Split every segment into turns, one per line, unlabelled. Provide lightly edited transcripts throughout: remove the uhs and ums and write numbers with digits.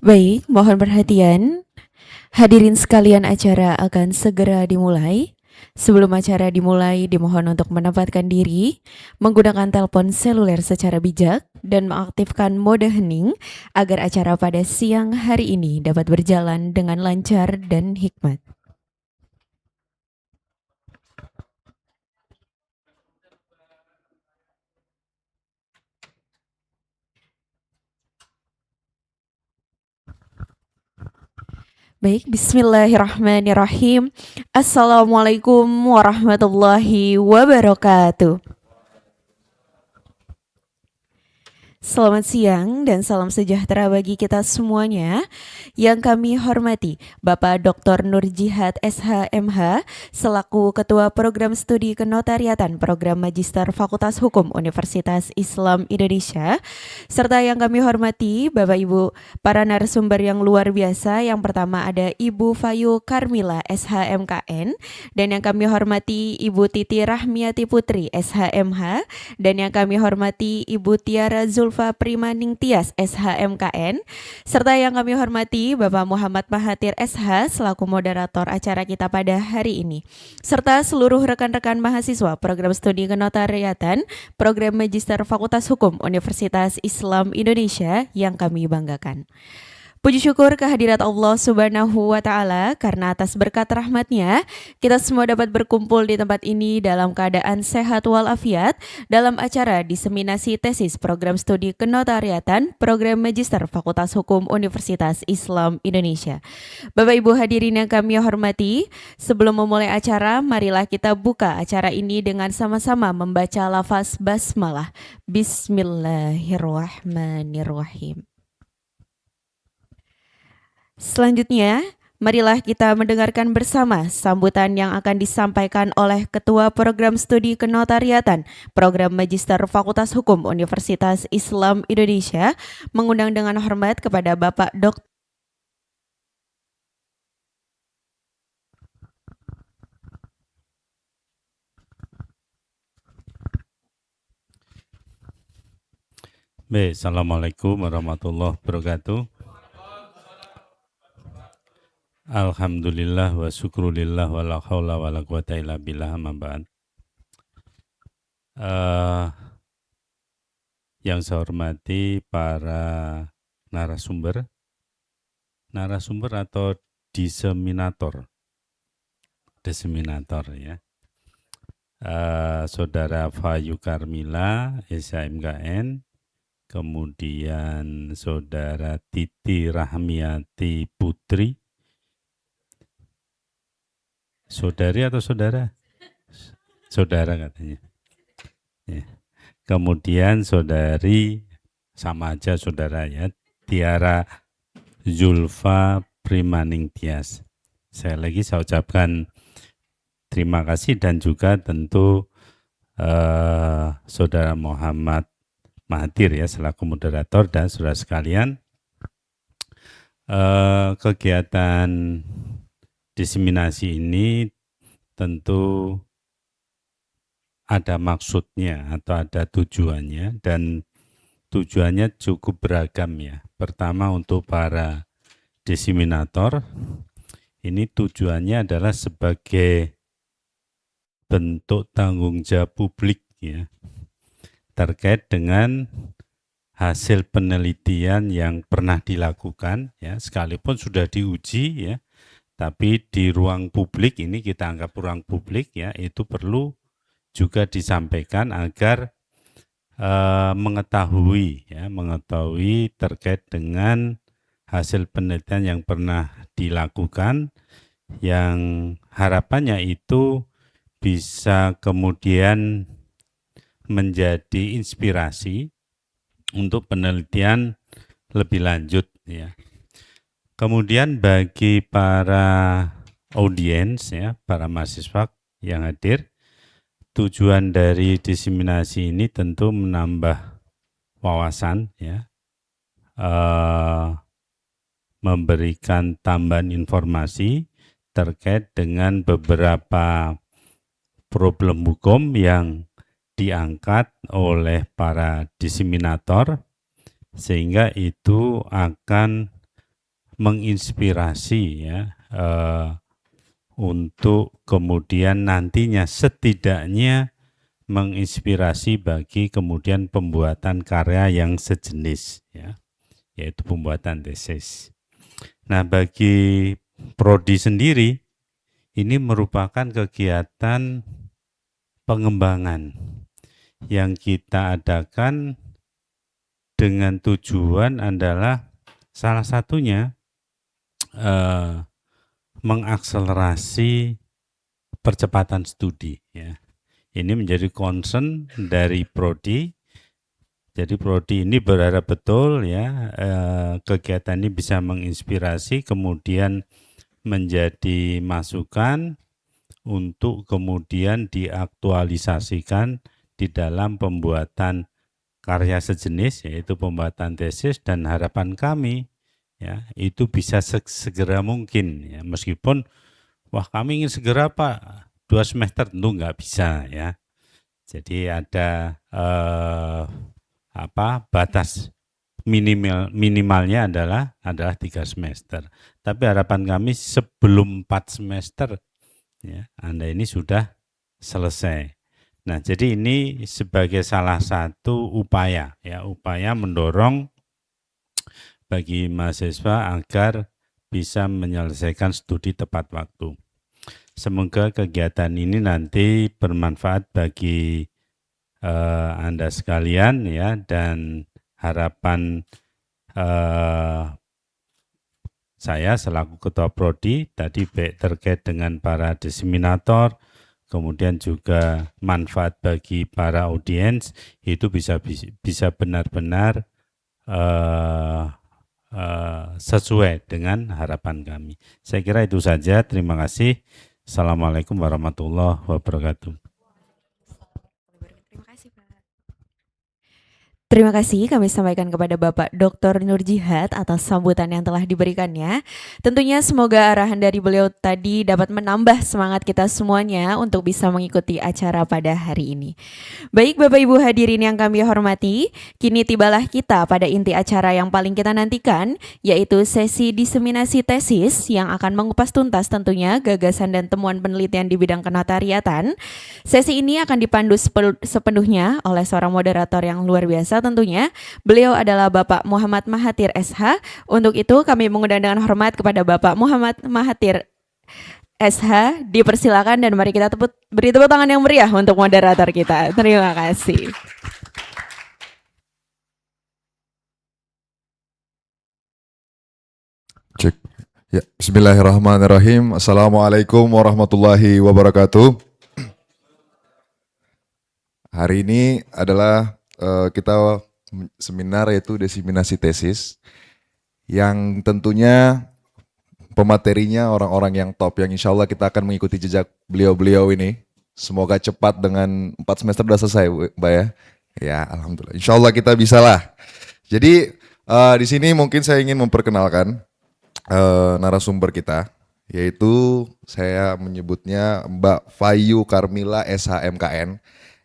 Baik, mohon perhatian. Hadirin sekalian, acara akan segera dimulai. Sebelum acara dimulai, dimohon untuk menempatkan diri, menggunakan telepon seluler secara bijak, dan mengaktifkan mode hening agar acara pada siang hari ini dapat berjalan dengan lancar dan hikmat. Baik, bismillahirrahmanirrahim. Assalamualaikum warahmatullahi wabarakatuh. Selamat siang dan salam sejahtera bagi kita semuanya. Yang kami hormati Bapak Dr. Nur Jihad SHMH selaku Ketua Program Studi Kenotariatan Program Magister Fakultas Hukum Universitas Islam Indonesia, serta yang kami hormati Bapak Ibu para narasumber yang luar biasa. Yang pertama ada Ibu Fayu Karmila SHMKN, dan yang kami hormati Ibu Titi Rahmiati Putri SHMH, dan yang kami hormati Ibu Tiara Zulfa Primaning Tias SHMKN, serta yang kami hormati Bapak Muhammad Mahathir SH selaku moderator acara kita pada hari ini, serta seluruh rekan-rekan mahasiswa Program Studi Kenotariatan Program Magister Fakultas Hukum Universitas Islam Indonesia yang kami banggakan. Puji syukur kehadirat Allah Subhanahu wa Ta'ala, karena atas berkat rahmatnya kita semua dapat berkumpul di tempat ini dalam keadaan sehat walafiat dalam acara diseminasi tesis Program Studi Kenotariatan Program Magister Fakultas Hukum Universitas Islam Indonesia. Bapak Ibu hadirin yang kami hormati, sebelum memulai acara, marilah kita buka acara ini dengan sama-sama membaca lafaz basmalah. Bismillahirrahmanirrahim. Selanjutnya, marilah kita mendengarkan bersama sambutan yang akan disampaikan oleh Ketua Program Studi Kenotariatan Program Magister Fakultas Hukum Universitas Islam Indonesia, mengundang dengan hormat kepada Bapak Dr.
Baik, Assalamualaikum warahmatullahi wabarakatuh. Alhamdulillah wa syukrulillah wa la hawla wa la quwata illa billah, amma ba'd. Yang saya hormati para narasumber atau diseminator ya. Saudara Fayu Karmila SHMKN, kemudian Saudara Titi Rahmiati Putri. Saudari atau saudara? Saudara katanya. Ya. Kemudian Saudari, sama aja saudara ya, Tiara Zulfa Primaning Tias. Saya ucapkan terima kasih, dan juga tentu Saudara Muhammad Mahathir ya selaku moderator, dan saudara sekalian, kegiatan diseminasi ini tentu ada maksudnya atau ada tujuannya, dan tujuannya cukup beragam ya. Pertama, untuk para diseminator, ini tujuannya adalah sebagai bentuk tanggung jawab publik ya, terkait dengan hasil penelitian yang pernah dilakukan ya, sekalipun sudah diuji ya, tapi di ruang publik ini, kita anggap ruang publik ya, itu perlu juga disampaikan agar mengetahui terkait dengan hasil penelitian yang pernah dilakukan, yang harapannya itu bisa kemudian menjadi inspirasi untuk penelitian lebih lanjut ya. Kemudian bagi para audiens ya, para mahasiswa yang hadir, tujuan dari diseminasi ini tentu menambah wawasan ya, memberikan tambahan informasi terkait dengan beberapa problem hukum yang diangkat oleh para diseminator, sehingga itu akan menginspirasi ya untuk kemudian nantinya setidaknya menginspirasi bagi kemudian pembuatan karya yang sejenis ya, yaitu pembuatan tesis. Nah, bagi prodi sendiri ini merupakan kegiatan pengembangan yang kita adakan dengan tujuan adalah salah satunya mengakselerasi percepatan studi ya. Ini menjadi concern dari prodi. Jadi prodi ini berharap betul ya kegiatan ini bisa menginspirasi kemudian menjadi masukan untuk kemudian diaktualisasikan di dalam pembuatan karya sejenis yaitu pembuatan tesis, dan harapan kami ya itu bisa segera mungkin ya, meskipun wah kami ingin segera Pak 2 semester tentu nggak bisa ya. Jadi ada batas minimalnya adalah 3 semester. Tapi harapan kami sebelum 4 semester ya, Anda ini sudah selesai. Nah, jadi ini sebagai salah satu upaya ya, upaya mendorong bagi mahasiswa agar bisa menyelesaikan studi tepat waktu. Semoga kegiatan ini nanti bermanfaat bagi Anda sekalian ya, dan harapan saya selaku Ketua Prodi tadi baik terkait dengan para diseminator, kemudian juga manfaat bagi para audiens itu bisa benar-benar sesuai dengan harapan kami. Saya kira itu saja. Terima kasih. Assalamualaikum warahmatullahi wabarakatuh.
Terima kasih, Pak. Terima kasih kami sampaikan kepada Bapak Dr. Nurjihat atas sambutan yang telah diberikannya. Tentunya semoga arahan dari beliau tadi dapat menambah semangat kita semuanya untuk bisa mengikuti acara pada hari ini. Baik Bapak Ibu hadirin yang kami hormati, kini tibalah kita pada inti acara yang paling kita nantikan, yaitu sesi diseminasi tesis yang akan mengupas tuntas tentunya gagasan dan temuan penelitian di bidang kenotariatan. Sesi ini akan dipandu sepenuhnya oleh seorang moderator yang luar biasa tentunya. Beliau adalah Bapak Muhammad Mahathir SH. Untuk itu kami mengundang dengan hormat kepada Bapak Muhammad Mahathir SH, dipersilakan dan mari kita beri tepuk tangan yang meriah untuk moderator kita. Terima kasih.
Cek. Ya, bismillahirrahmanirrahim. Assalamualaikum warahmatullahi wabarakatuh. Hari ini adalah kita seminar yaitu diseminasi tesis yang tentunya pematerinya orang-orang yang top yang insya Allah kita akan mengikuti jejak beliau-beliau ini. Semoga cepat dengan 4 semester sudah selesai, Mbak ya. Ya, alhamdulillah. Insya Allah kita bisa lah. Jadi di sini mungkin saya ingin memperkenalkan narasumber kita, yaitu saya menyebutnya Mbak Fayu Karmila SHMKN,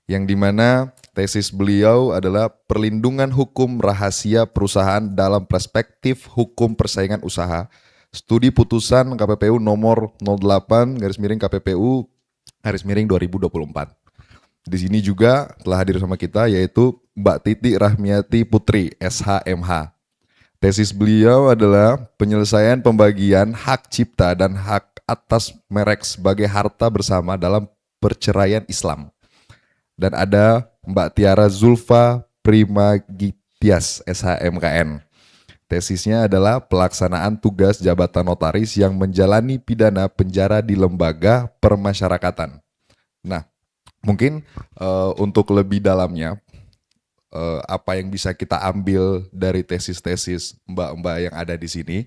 yang dimana tesis beliau adalah perlindungan hukum rahasia perusahaan dalam perspektif hukum persaingan usaha, studi putusan KPPU nomor 08/KPPU/2024. Di sini juga telah hadir sama kita yaitu Mbak Titi Rahmiati Putri SHMH. Tesis beliau adalah penyelesaian pembagian hak cipta dan hak atas merek sebagai harta bersama dalam perceraian Islam. Dan ada Mbak Tiara Zulfa Primagitias SHMKN. Tesisnya adalah pelaksanaan tugas jabatan notaris yang menjalani pidana penjara di lembaga permasyarakatan. Nah, mungkin untuk lebih dalamnya, apa yang bisa kita ambil dari tesis-tesis mbak-mbak yang ada di sini,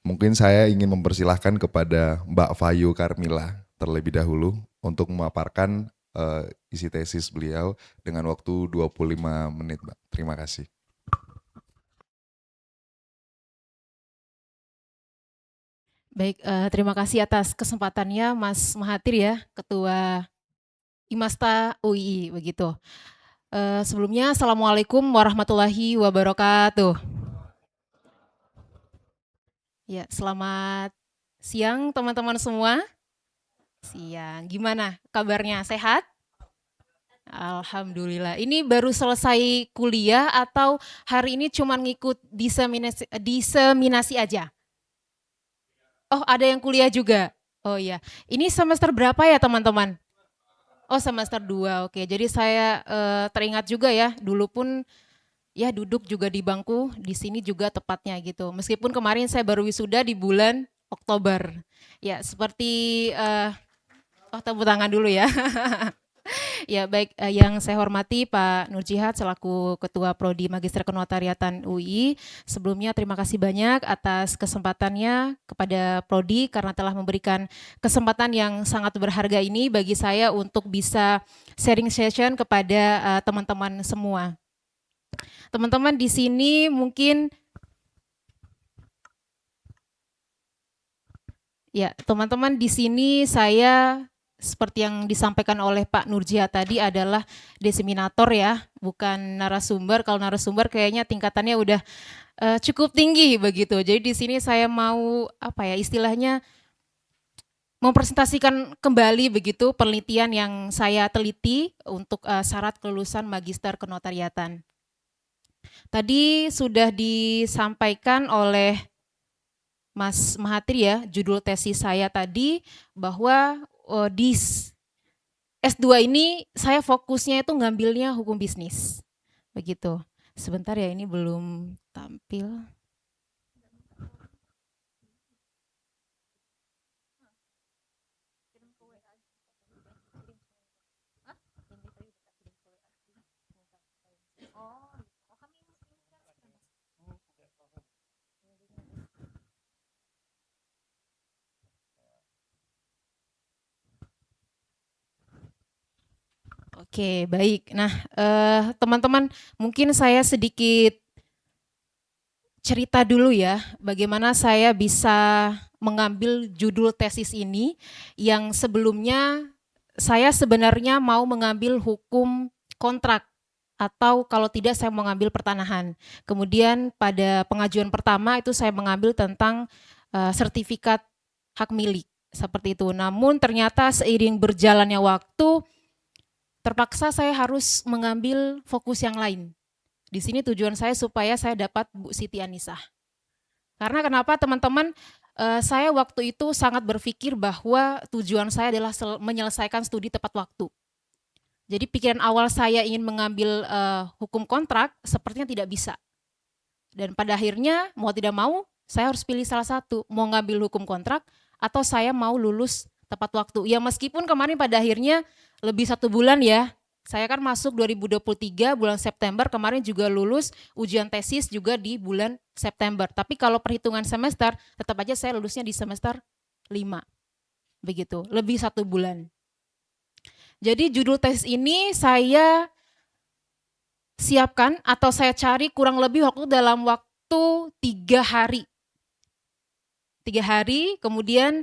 mungkin saya ingin mempersilahkan kepada Mbak Fayu Karmila terlebih dahulu untuk memaparkan isi tesis beliau dengan waktu 25 menit, Mbak. Terima kasih.
Baik, terima kasih atas kesempatannya Mas Mahathir ya, Ketua IMASTA UII begitu. Sebelumnya Assalamualaikum warahmatullahi wabarakatuh. Ya, selamat siang teman-teman semua. Siang, gimana kabarnya? Sehat? Alhamdulillah. Ini baru selesai kuliah atau hari ini cuma ngikut diseminasi aja? Oh, ada yang kuliah juga? Oh iya. Ini semester berapa ya teman-teman? Oh, semester 2. Oke. Jadi saya teringat juga ya, dulu pun ya duduk juga di bangku di sini juga tepatnya gitu. Meskipun kemarin saya baru wisuda di bulan Oktober. Ya, seperti tepuk tangan dulu ya. Ya, baik, yang saya hormati Pak Nurjihat selaku Ketua Prodi Magister Kenotariatan UI. Sebelumnya terima kasih banyak atas kesempatannya kepada Prodi karena telah memberikan kesempatan yang sangat berharga ini bagi saya untuk bisa sharing session kepada teman-teman semua. Teman-teman di sini mungkin ya, teman-teman di sini saya seperti yang disampaikan oleh Pak Nurjihat tadi adalah diseminator ya, bukan narasumber. Kalau narasumber kayaknya tingkatannya udah cukup tinggi begitu. Jadi di sini saya mau apa ya istilahnya mempresentasikan kembali begitu penelitian yang saya teliti untuk syarat kelulusan Magister Kenotariatan. Tadi sudah disampaikan oleh Mas Mahathir ya, judul tesis saya tadi bahwa di S2 ini saya fokusnya itu ngambilnya hukum bisnis. Begitu. Sebentar ya, ini belum tampil. Oke, baik. Nah, teman-teman, mungkin saya sedikit cerita dulu ya, bagaimana saya bisa mengambil judul tesis ini yang sebelumnya saya sebenarnya mau mengambil hukum kontrak atau kalau tidak saya mau mengambil pertanahan. Kemudian pada pengajuan pertama itu saya mengambil tentang sertifikat hak milik seperti itu. Namun ternyata seiring berjalannya waktu terpaksa saya harus mengambil fokus yang lain. Di sini tujuan saya supaya saya dapat Bu Siti Anisah. Karena kenapa teman-teman, saya waktu itu sangat berpikir bahwa tujuan saya adalah menyelesaikan studi tepat waktu. Jadi pikiran awal saya ingin mengambil hukum kontrak sepertinya tidak bisa. Dan pada akhirnya mau tidak mau saya harus pilih salah satu, mau ngambil hukum kontrak atau saya mau lulus tepat waktu. Ya meskipun kemarin pada akhirnya lebih 1 bulan ya, saya kan masuk 2023 bulan September, kemarin juga lulus ujian tesis juga di bulan September. Tapi kalau perhitungan semester, tetap aja saya lulusnya di semester 5. Begitu, lebih 1 bulan. Jadi judul tesis ini saya siapkan atau saya cari kurang lebih dalam waktu 3 hari. 3 hari, kemudian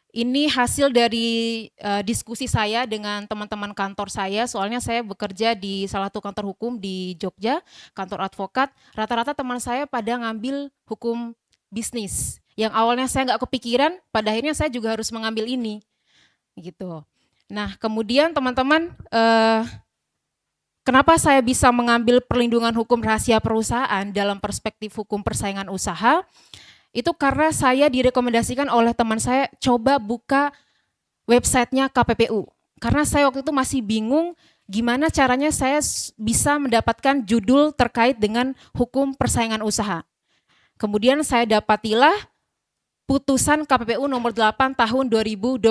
ini hasil dari diskusi saya dengan teman-teman kantor saya, soalnya saya bekerja di salah satu kantor hukum di Jogja, kantor advokat. Rata-rata teman saya pada ngambil hukum bisnis. Yang awalnya saya nggak kepikiran, pada akhirnya saya juga harus mengambil ini. Gitu. Nah, kemudian teman-teman, kenapa saya bisa mengambil perlindungan hukum rahasia perusahaan dalam perspektif hukum persaingan usaha? Itu karena saya direkomendasikan oleh teman saya coba buka websitenya KPPU. Karena saya waktu itu masih bingung gimana caranya saya bisa mendapatkan judul terkait dengan hukum persaingan usaha. Kemudian saya dapatilah putusan KPPU nomor 8 tahun 2024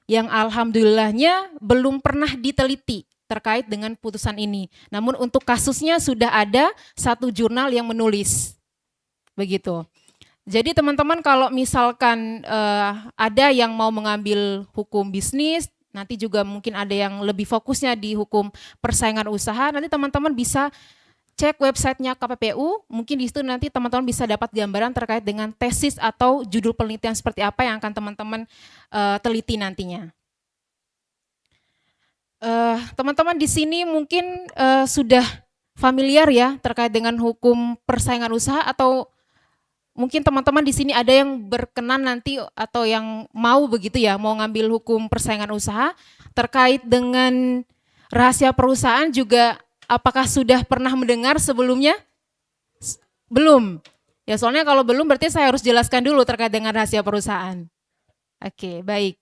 yang alhamdulillahnya belum pernah diteliti terkait dengan putusan ini. Namun untuk kasusnya sudah ada satu jurnal yang menulis. Begitu. Jadi teman-teman kalau misalkan ada yang mau mengambil hukum bisnis, nanti juga mungkin ada yang lebih fokusnya di hukum persaingan usaha, nanti teman-teman bisa cek websitenya KPPU, mungkin di situ nanti teman-teman bisa dapat gambaran terkait dengan tesis atau judul penelitian seperti apa yang akan teman-teman teliti nantinya. Teman-teman di sini mungkin sudah familiar ya terkait dengan hukum persaingan usaha atau mungkin teman-teman di sini ada yang berkenan nanti atau yang mau begitu ya, mau ngambil hukum persaingan usaha terkait dengan rahasia perusahaan juga, apakah sudah pernah mendengar sebelumnya? Belum. Ya soalnya kalau belum berarti saya harus jelaskan dulu terkait dengan rahasia perusahaan. Oke, baik.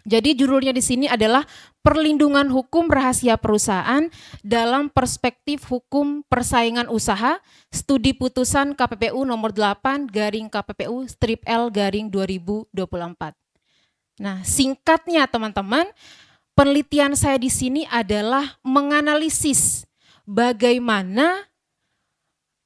Jadi judulnya di sini adalah perlindungan hukum rahasia perusahaan dalam perspektif hukum persaingan usaha, studi putusan KPPU nomor 8 garing KPPU strip L garing 2024. Nah, singkatnya teman-teman, penelitian saya di sini adalah menganalisis bagaimana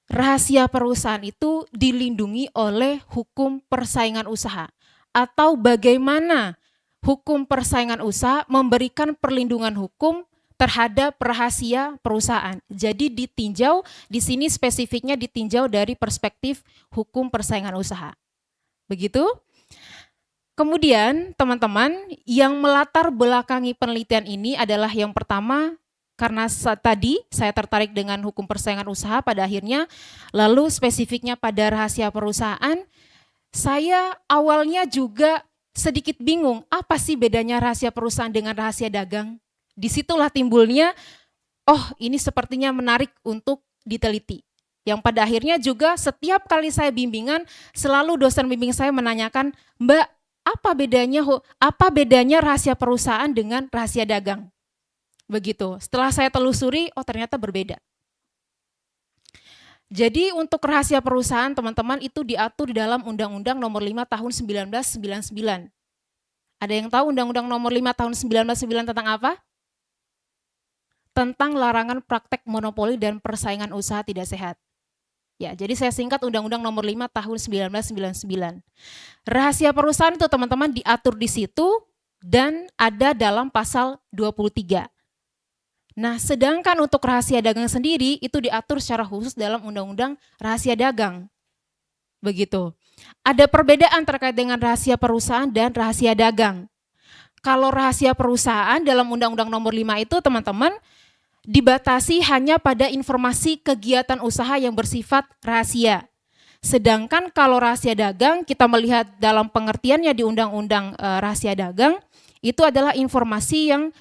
rahasia perusahaan itu dilindungi oleh hukum persaingan usaha, atau bagaimana hukum persaingan usaha memberikan perlindungan hukum terhadap rahasia perusahaan. Jadi ditinjau di sini spesifiknya ditinjau dari perspektif hukum persaingan usaha. Begitu? Kemudian teman-teman, yang melatar belakangi penelitian ini adalah yang pertama, karena tadi saya tertarik dengan hukum persaingan usaha pada akhirnya, lalu spesifiknya pada rahasia perusahaan, saya awalnya juga sedikit bingung, apa sih bedanya rahasia perusahaan dengan rahasia dagang? Disitulah timbulnya, oh ini sepertinya menarik untuk diteliti. Yang pada akhirnya juga setiap kali saya bimbingan, selalu dosen bimbing saya menanyakan, Mbak, apa bedanya rahasia perusahaan dengan rahasia dagang? Begitu, setelah saya telusuri, oh ternyata berbeda. Jadi untuk rahasia perusahaan teman-teman itu diatur di dalam Undang-Undang Nomor 5 Tahun 1999. Ada yang tahu Undang-Undang Nomor 5 Tahun 1999 tentang apa? Tentang larangan praktek monopoli dan persaingan usaha tidak sehat. Ya, jadi saya singkat Undang-Undang Nomor 5 Tahun 1999. Rahasia perusahaan itu teman-teman diatur di situ dan ada dalam pasal 23. Nah, sedangkan untuk rahasia dagang sendiri itu diatur secara khusus dalam Undang-Undang Rahasia Dagang. Begitu. Ada perbedaan terkait dengan rahasia perusahaan dan rahasia dagang. Kalau rahasia perusahaan dalam Undang-Undang Nomor 5 itu teman-teman dibatasi hanya pada informasi kegiatan usaha yang bersifat rahasia. Sedangkan kalau rahasia dagang kita melihat dalam pengertiannya di Undang-Undang Rahasia Dagang itu adalah informasi yang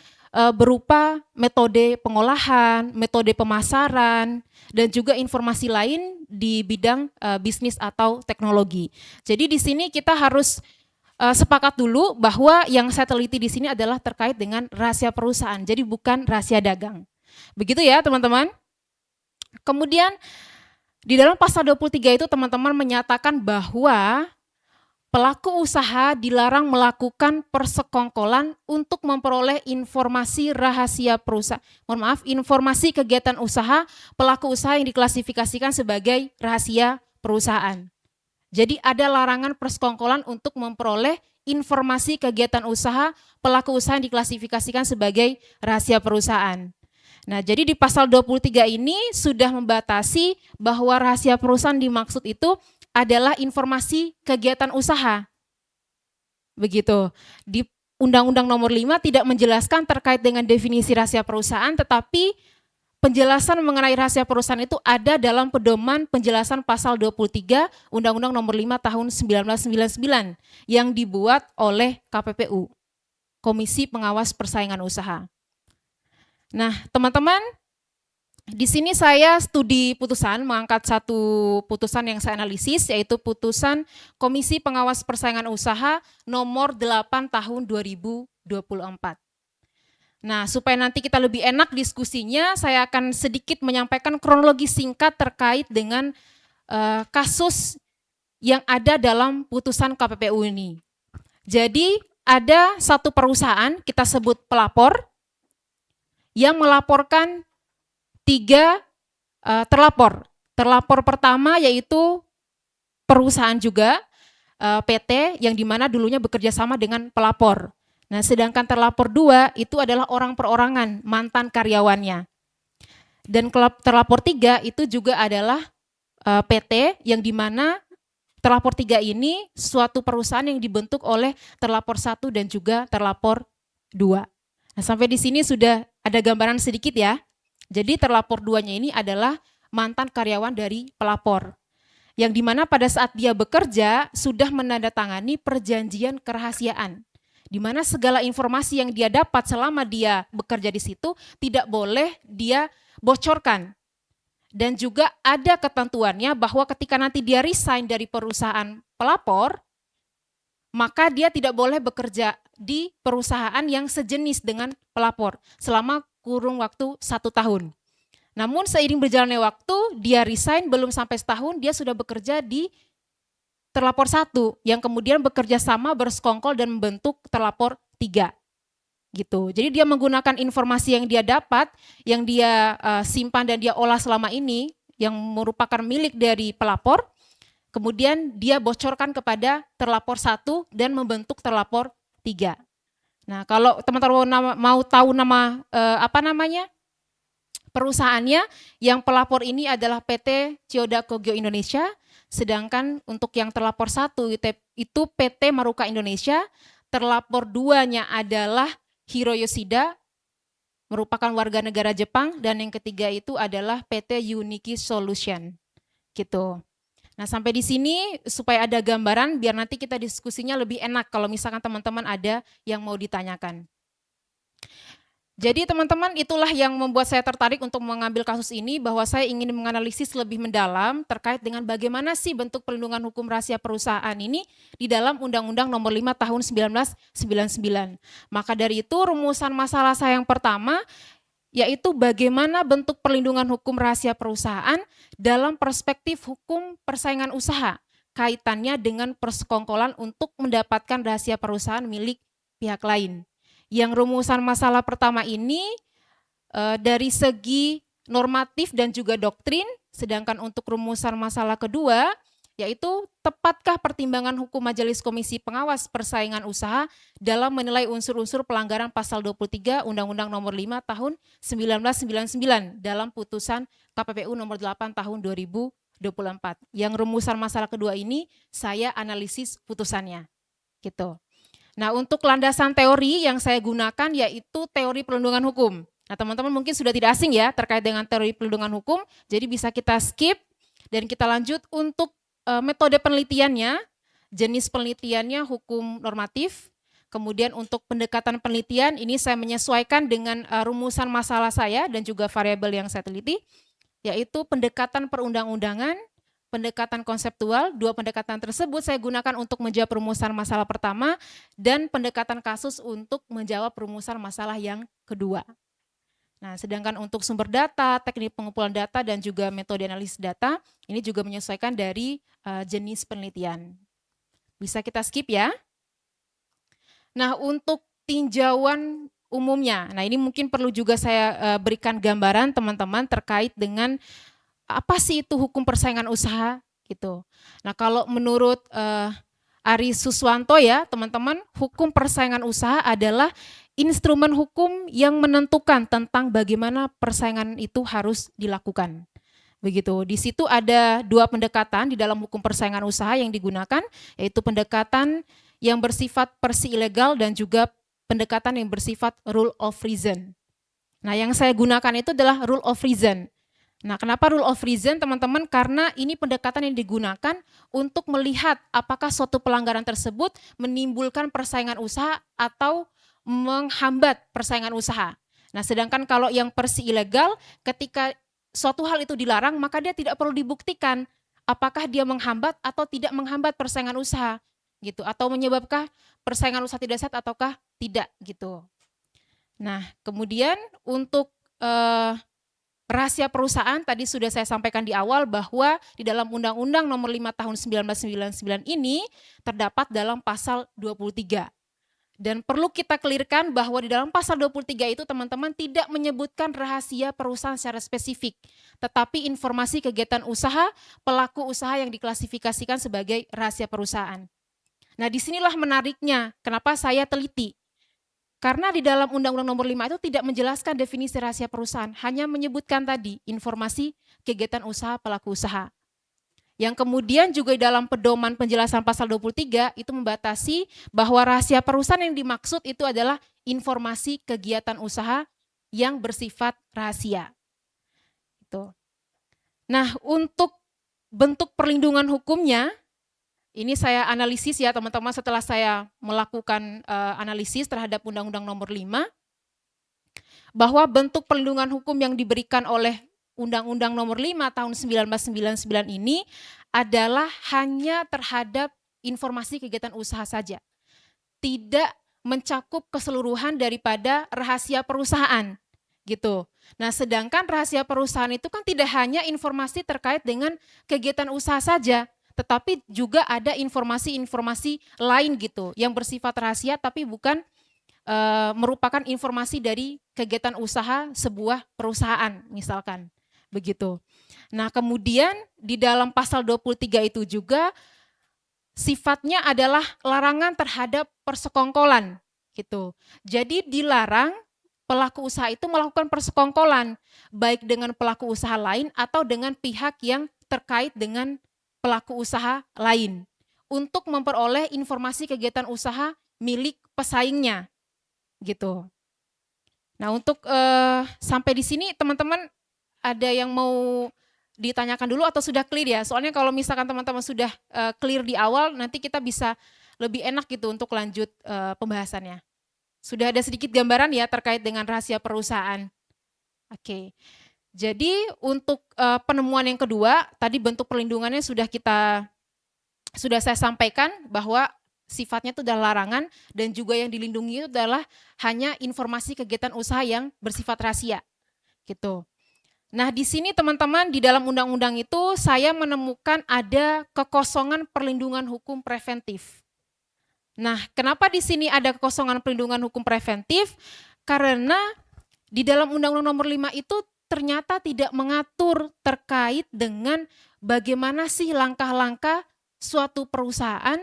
berupa metode pengolahan, metode pemasaran, dan juga informasi lain di bidang bisnis atau teknologi. Jadi di sini kita harus sepakat dulu bahwa yang saya teliti di sini adalah terkait dengan rahasia perusahaan, jadi bukan rahasia dagang. Begitu ya teman-teman. Kemudian di dalam pasal 23 itu teman-teman menyatakan bahwa pelaku usaha dilarang melakukan persekongkolan untuk memperoleh informasi rahasia perusahaan. Informasi kegiatan usaha pelaku usaha yang diklasifikasikan sebagai rahasia perusahaan. Jadi ada larangan persekongkolan untuk memperoleh informasi kegiatan usaha pelaku usaha yang diklasifikasikan sebagai rahasia perusahaan. Nah, jadi di pasal 23 ini sudah membatasi bahwa rahasia perusahaan dimaksud itu adalah informasi kegiatan usaha. Begitu. Di Undang-Undang Nomor 5 tidak menjelaskan terkait dengan definisi rahasia perusahaan, tetapi penjelasan mengenai rahasia perusahaan itu ada dalam pedoman penjelasan pasal 23 Undang-Undang Nomor 5 Tahun 1999 yang dibuat oleh KPPU, Komisi Pengawas Persaingan Usaha. Nah, teman-teman, di sini saya studi putusan, mengangkat satu putusan yang saya analisis, yaitu putusan Komisi Pengawas Persaingan Usaha nomor 8 tahun 2024. Nah, supaya nanti kita lebih enak diskusinya, saya akan sedikit menyampaikan kronologi singkat terkait dengan kasus yang ada dalam putusan KPPU ini. Jadi, ada satu perusahaan, kita sebut pelapor, yang melaporkan 3 terlapor. Terlapor pertama yaitu perusahaan juga PT yang dimana dulunya bekerja sama dengan pelapor. Nah, sedangkan terlapor 2 itu adalah orang perorangan, mantan karyawannya. Dan terlapor 3 itu juga adalah PT yang dimana terlapor 3 ini suatu perusahaan yang dibentuk oleh terlapor 1 dan juga terlapor 2. Nah, sampai di sini sudah ada gambaran sedikit ya. Jadi terlapor 2-nya ini adalah mantan karyawan dari pelapor. yang dimana pada saat dia bekerja sudah menandatangani perjanjian kerahasiaan, di mana segala informasi yang dia dapat selama dia bekerja di situ tidak boleh dia bocorkan. Dan juga ada ketentuannya bahwa ketika nanti dia resign dari perusahaan pelapor, maka dia tidak boleh bekerja di perusahaan yang sejenis dengan pelapor selama kurun waktu 1 tahun. Namun seiring berjalannya waktu, dia resign belum sampai setahun, dia sudah bekerja di terlapor 1 yang kemudian bekerja sama bersekongkol dan membentuk terlapor 3. Gitu. Jadi dia menggunakan informasi yang dia dapat, yang dia simpan dan dia olah selama ini, yang merupakan milik dari pelapor, kemudian dia bocorkan kepada terlapor 1 dan membentuk terlapor 3. Nah, kalau teman-teman mau tahu nama perusahaannya, yang pelapor ini adalah PT Chiyoda Kogyo Indonesia, sedangkan untuk yang terlapor 1 itu PT Maruka Indonesia, terlapor 2-nya adalah Hiro Yoshida, merupakan warga negara Jepang, dan yang ketiga itu adalah PT Uniki Solution. Gitu. Nah, sampai di sini supaya ada gambaran biar nanti kita diskusinya lebih enak kalau misalkan teman-teman ada yang mau ditanyakan. Jadi teman-teman, itulah yang membuat saya tertarik untuk mengambil kasus ini, bahwa saya ingin menganalisis lebih mendalam terkait dengan bagaimana sih bentuk perlindungan hukum rahasia perusahaan ini di dalam Undang-Undang Nomor 5 Tahun 1999. Maka dari itu rumusan masalah saya yang pertama yaitu bagaimana bentuk perlindungan hukum rahasia perusahaan dalam perspektif hukum persaingan usaha, kaitannya dengan persekongkolan untuk mendapatkan rahasia perusahaan milik pihak lain. Yang rumusan masalah pertama ini dari segi normatif dan juga doktrin, sedangkan untuk rumusan masalah kedua yaitu tepatkah pertimbangan hukum Majelis Komisi Pengawas Persaingan Usaha dalam menilai unsur-unsur pelanggaran pasal 23 Undang-Undang Nomor 5 Tahun 1999 dalam putusan KPPU Nomor 8 Tahun 2024. Yang rumusan masalah kedua ini saya analisis putusannya. Gitu. Nah, untuk landasan teori yang saya gunakan yaitu teori perlindungan hukum. Nah, teman-teman mungkin sudah tidak asing ya terkait dengan teori perlindungan hukum, jadi bisa kita skip dan kita lanjut untuk metode penelitiannya, jenis penelitiannya hukum normatif, kemudian untuk pendekatan penelitian ini saya menyesuaikan dengan rumusan masalah saya dan juga variabel yang saya teliti, yaitu pendekatan perundang-undangan, pendekatan konseptual. Dua pendekatan tersebut saya gunakan untuk menjawab rumusan masalah pertama dan pendekatan kasus untuk menjawab rumusan masalah yang kedua. Nah, sedangkan untuk sumber data, teknik pengumpulan data dan juga metode analisis data ini juga menyesuaikan dari jenis penelitian. Bisa kita skip ya. Nah, untuk tinjauan umumnya, nah ini mungkin perlu juga saya berikan gambaran teman-teman terkait dengan apa sih itu hukum persaingan usaha gitu. Nah, kalau menurut Ari Suswanto ya teman-teman, hukum persaingan usaha adalah instrumen hukum yang menentukan tentang bagaimana persaingan itu harus dilakukan. Begitu. Di situ ada dua pendekatan di dalam hukum persaingan usaha yang digunakan, yaitu pendekatan yang bersifat persi ilegal dan juga pendekatan yang bersifat rule of reason. Nah, yang saya gunakan itu adalah rule of reason. Nah, kenapa rule of reason teman-teman? Karena ini pendekatan yang digunakan untuk melihat apakah suatu pelanggaran tersebut menimbulkan persaingan usaha atau menghambat persaingan usaha. Nah, sedangkan kalau yang persi ilegal, ketika suatu hal itu dilarang, maka dia tidak perlu dibuktikan apakah dia menghambat atau tidak menghambat persaingan usaha, gitu, atau menyebabkan persaingan usaha tidak sehat ataukah tidak, gitu. Nah, kemudian untuk rahasia perusahaan tadi sudah saya sampaikan di awal bahwa di dalam Undang-Undang Nomor 5 Tahun 1999 ini terdapat dalam pasal 23. Dan perlu kita clearkan bahwa di dalam pasal 23 itu teman-teman tidak menyebutkan rahasia perusahaan secara spesifik, tetapi informasi kegiatan usaha, pelaku usaha yang diklasifikasikan sebagai rahasia perusahaan. Nah, disinilah menariknya kenapa saya teliti. Karena di dalam Undang-Undang Nomor 5 itu tidak menjelaskan definisi rahasia perusahaan, hanya menyebutkan tadi informasi kegiatan usaha, pelaku usaha. Yang kemudian juga di dalam pedoman penjelasan pasal 23 itu membatasi bahwa rahasia perusahaan yang dimaksud itu adalah informasi kegiatan usaha yang bersifat rahasia. Itu. Nah, untuk bentuk perlindungan hukumnya, ini saya analisis ya teman-teman setelah saya melakukan analisis terhadap Undang-Undang Nomor 5, bahwa bentuk perlindungan hukum yang diberikan oleh Undang-Undang Nomor 5 tahun 1999 ini adalah hanya terhadap informasi kegiatan usaha saja. Tidak mencakup keseluruhan daripada rahasia perusahaan gitu. Nah, sedangkan rahasia perusahaan itu kan tidak hanya informasi terkait dengan kegiatan usaha saja, tetapi juga ada informasi-informasi lain gitu yang bersifat rahasia tapi bukan merupakan informasi dari kegiatan usaha sebuah perusahaan misalkan begitu. Nah, kemudian di dalam pasal 23 itu juga sifatnya adalah larangan terhadap persekongkolan gitu. Jadi dilarang pelaku usaha itu melakukan persekongkolan baik dengan pelaku usaha lain atau dengan pihak yang terkait dengan pelaku usaha lain untuk memperoleh informasi kegiatan usaha milik pesaingnya gitu. Nah, untuk sampai di sini teman-teman ada yang mau ditanyakan dulu atau sudah clear ya? Soalnya kalau misalkan teman-teman sudah clear di awal, nanti kita bisa lebih enak gitu untuk lanjut pembahasannya. Sudah ada sedikit gambaran ya terkait dengan rahasia perusahaan. Oke. Jadi untuk penemuan yang kedua, tadi bentuk perlindungannya sudah saya sampaikan bahwa sifatnya itu adalah larangan dan juga yang dilindungi itu adalah hanya informasi kegiatan usaha yang bersifat rahasia. Gitu. Nah, di sini teman-teman di dalam undang-undang itu saya menemukan ada kekosongan perlindungan hukum preventif. Nah, kenapa di sini ada kekosongan perlindungan hukum preventif? Karena di dalam Undang-Undang Nomor 5 itu ternyata tidak mengatur terkait dengan bagaimana sih langkah-langkah suatu perusahaan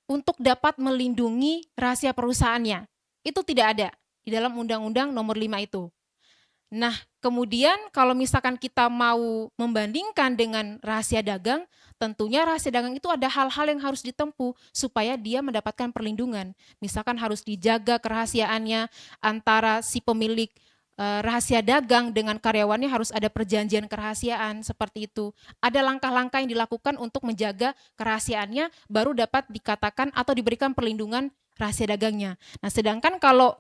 untuk dapat melindungi rahasia perusahaannya. Itu tidak ada di dalam Undang-Undang Nomor 5 itu. Nah, kemudian kalau misalkan kita mau membandingkan dengan rahasia dagang, tentunya rahasia dagang itu ada hal-hal yang harus ditempuh supaya dia mendapatkan perlindungan. Misalkan harus dijaga kerahasiaannya antara si pemilik rahasia dagang dengan karyawannya, harus ada perjanjian kerahasiaan seperti itu. Ada langkah-langkah yang dilakukan untuk menjaga kerahasiaannya baru dapat dikatakan atau diberikan perlindungan rahasia dagangnya. Nah, sedangkan kalau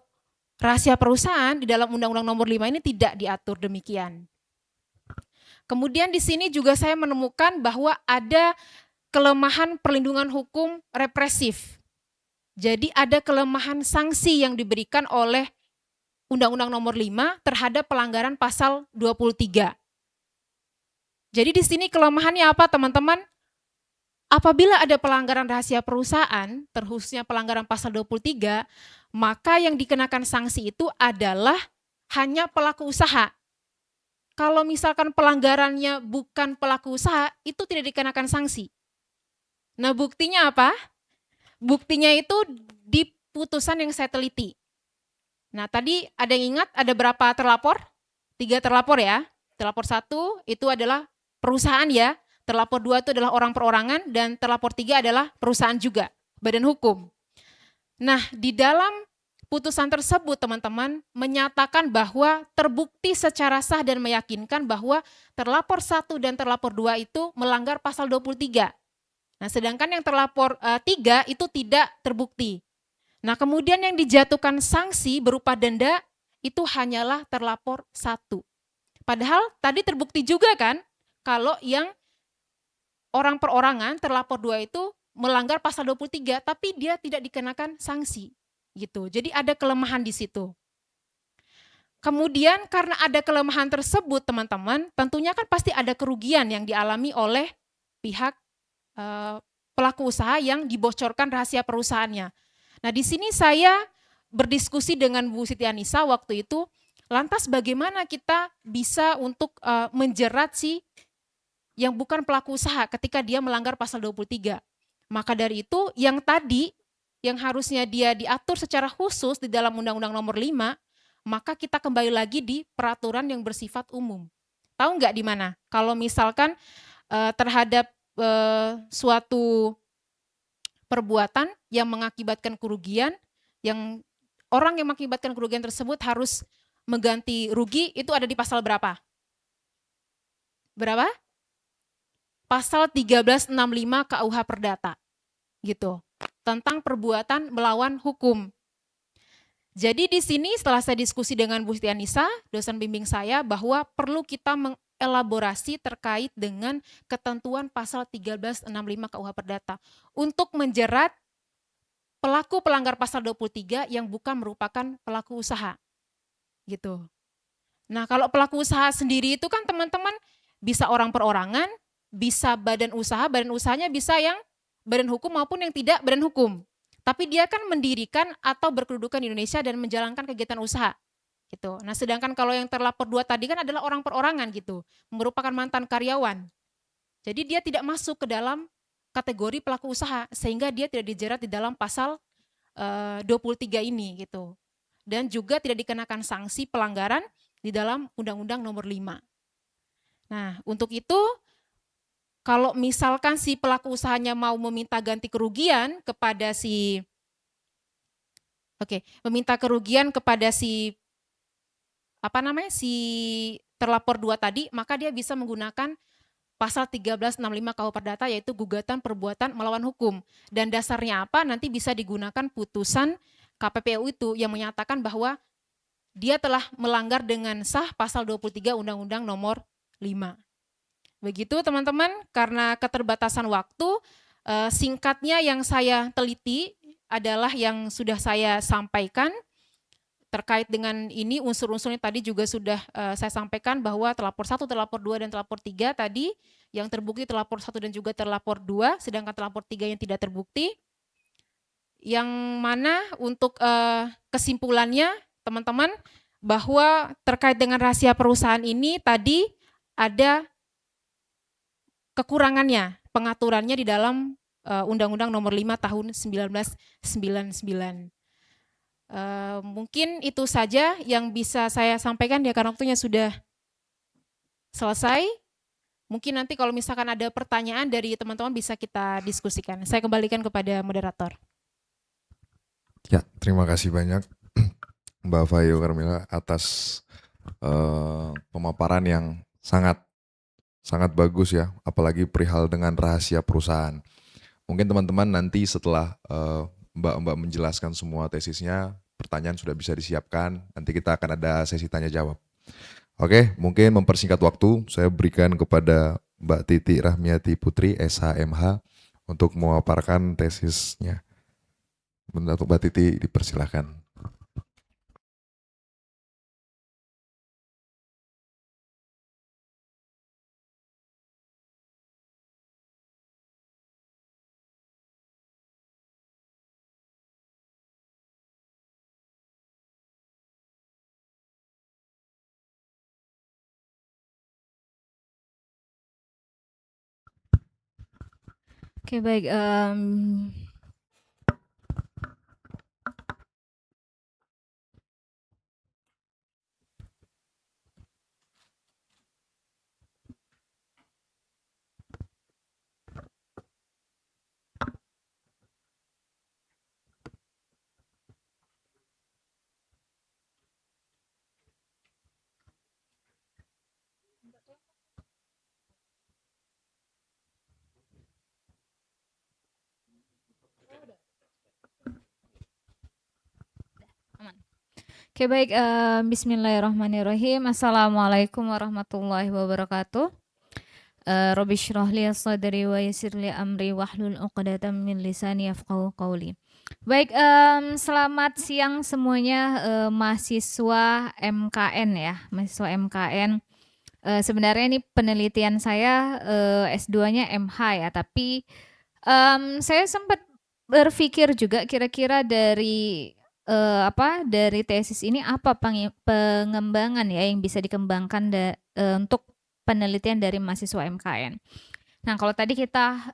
rahasia perusahaan di dalam Undang-Undang Nomor 5 ini tidak diatur demikian. Kemudian di sini juga saya menemukan bahwa ada kelemahan perlindungan hukum represif. Jadi ada kelemahan sanksi yang diberikan oleh Undang-Undang Nomor 5 terhadap pelanggaran pasal 23. Jadi di sini kelemahannya apa, teman-teman? Apabila ada pelanggaran rahasia perusahaan, terkhususnya pelanggaran pasal 23, maka yang dikenakan sanksi itu adalah hanya pelaku usaha. Kalau misalkan pelanggarannya bukan pelaku usaha, itu tidak dikenakan sanksi. Nah, buktinya apa? Buktinya itu di putusan yang saya teliti. Nah, tadi ada yang ingat ada berapa terlapor? 3 terlapor ya. Terlapor 1 itu adalah perusahaan ya. Terlapor 2 itu adalah orang perorangan dan terlapor 3 adalah perusahaan juga, badan hukum. Nah, di dalam putusan tersebut teman-teman menyatakan bahwa terbukti secara sah dan meyakinkan bahwa terlapor 1 dan terlapor 2 itu melanggar pasal 23. Nah, sedangkan yang terlapor 3 itu tidak terbukti. Nah, kemudian yang dijatuhkan sanksi berupa denda itu hanyalah terlapor 1. Padahal tadi terbukti juga kan kalau yang orang perorangan terlapor 2 itu melanggar pasal 23 tapi dia tidak dikenakan sanksi gitu. Jadi ada kelemahan di situ. Kemudian karena ada kelemahan tersebut teman-teman, tentunya kan pasti ada kerugian yang dialami oleh pihak pelaku usaha yang dibocorkan rahasia perusahaannya. Nah, di sini saya berdiskusi dengan Bu Siti Anissa waktu itu, lantas bagaimana kita bisa untuk menjerat si yang bukan pelaku usaha ketika dia melanggar pasal 23. Maka dari itu yang tadi yang harusnya dia diatur secara khusus di dalam Undang-Undang Nomor 5, maka kita kembali lagi di peraturan yang bersifat umum. Tahu nggak di mana? Kalau misalkan terhadap suatu perbuatan yang mengakibatkan kerugian, yang orang yang mengakibatkan kerugian tersebut harus mengganti rugi, itu ada di pasal berapa? Berapa? pasal 1365 KUH Perdata gitu, tentang perbuatan melawan hukum. Jadi di sini setelah saya diskusi dengan Bu Siti Anissa, dosen bimbing saya, bahwa perlu kita mengelaborasi terkait dengan ketentuan pasal 1365 KUH Perdata untuk menjerat pelaku pelanggar pasal 23 yang bukan merupakan pelaku usaha gitu. Nah, kalau pelaku usaha sendiri itu kan teman-teman bisa orang perorangan, bisa badan usahanya bisa yang badan hukum maupun yang tidak badan hukum. Tapi dia kan mendirikan atau berkedudukan di Indonesia dan menjalankan kegiatan usaha gitu. Nah, sedangkan kalau yang terlapor 2 tadi kan adalah orang perorangan gitu, merupakan mantan karyawan. Jadi dia tidak masuk ke dalam kategori pelaku usaha sehingga dia tidak dijerat di dalam pasal 23 ini gitu. Dan juga tidak dikenakan sanksi pelanggaran di dalam Undang-Undang Nomor 5. Nah, untuk itu kalau misalkan si pelaku usahanya mau meminta ganti kerugian kepada meminta kerugian kepada si terlapor 2 tadi, maka dia bisa menggunakan pasal 1365 KUH Perdata, yaitu gugatan perbuatan melawan hukum. Dan dasarnya apa? Nanti bisa digunakan putusan KPPU itu yang menyatakan bahwa dia telah melanggar dengan sah pasal 23 Undang-Undang Nomor 5. Begitu teman-teman, karena keterbatasan waktu, singkatnya yang saya teliti adalah yang sudah saya sampaikan. Terkait dengan ini unsur-unsurnya tadi juga sudah saya sampaikan bahwa terlapor 1, terlapor 2, dan terlapor 3 tadi, yang terbukti terlapor 1 dan juga terlapor 2, sedangkan terlapor 3 yang tidak terbukti. Yang mana untuk kesimpulannya teman-teman, bahwa terkait dengan rahasia perusahaan ini tadi ada kekurangannya, pengaturannya di dalam Undang-Undang Nomor 5 Tahun 1999. Mungkin itu saja yang bisa saya sampaikan ya, karena waktunya sudah selesai. Mungkin nanti kalau misalkan ada pertanyaan dari teman-teman bisa kita diskusikan. Saya kembalikan kepada moderator.
Ya, terima kasih banyak Mbak Fayo Karmila atas pemaparan yang sangat bagus ya, apalagi perihal dengan rahasia perusahaan. Mungkin teman-teman nanti setelah Mbak menjelaskan semua tesisnya, pertanyaan sudah bisa disiapkan, nanti kita akan ada sesi tanya jawab. Oke, mungkin mempersingkat waktu, saya berikan kepada Mbak Titi Rahmiati Putri, SHMH, untuk memaparkan tesisnya. Untuk Mbak Titi, dipersilakan.
Oke, baik. Oke, baik. Bismillahirrahmanirrahim. Assalamualaikum warahmatullahi wabarakatuh. Rabbi shrah li sadri wa yassir li amri wahlul 'uqdatam min lisani yafqahu qawli. Baik, selamat siang semuanya, mahasiswa MKN ya, mahasiswa MKN. Sebenarnya ini penelitian saya S2-nya MH ya, tapi saya sempat berpikir juga kira-kira dari dari tesis ini apa pengembangan ya yang bisa dikembangkan untuk penelitian dari mahasiswa MKN. Nah, kalau tadi kita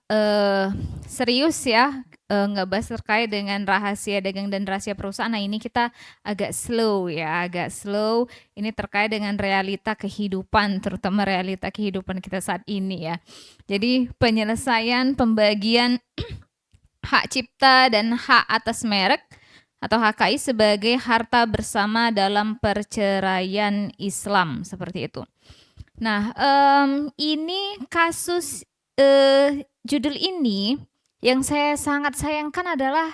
serius ya ngebahas terkait dengan rahasia dagang dan rahasia perusahaan. Nah, ini kita agak slow ya, agak slow. Ini terkait dengan realita kehidupan, terutama realita kehidupan kita saat ini ya. Jadi penyelesaian pembagian hak cipta dan hak atas merek atau HKI sebagai harta bersama dalam perceraian Islam, seperti itu. Nah, ini kasus judul ini yang saya sangat sayangkan adalah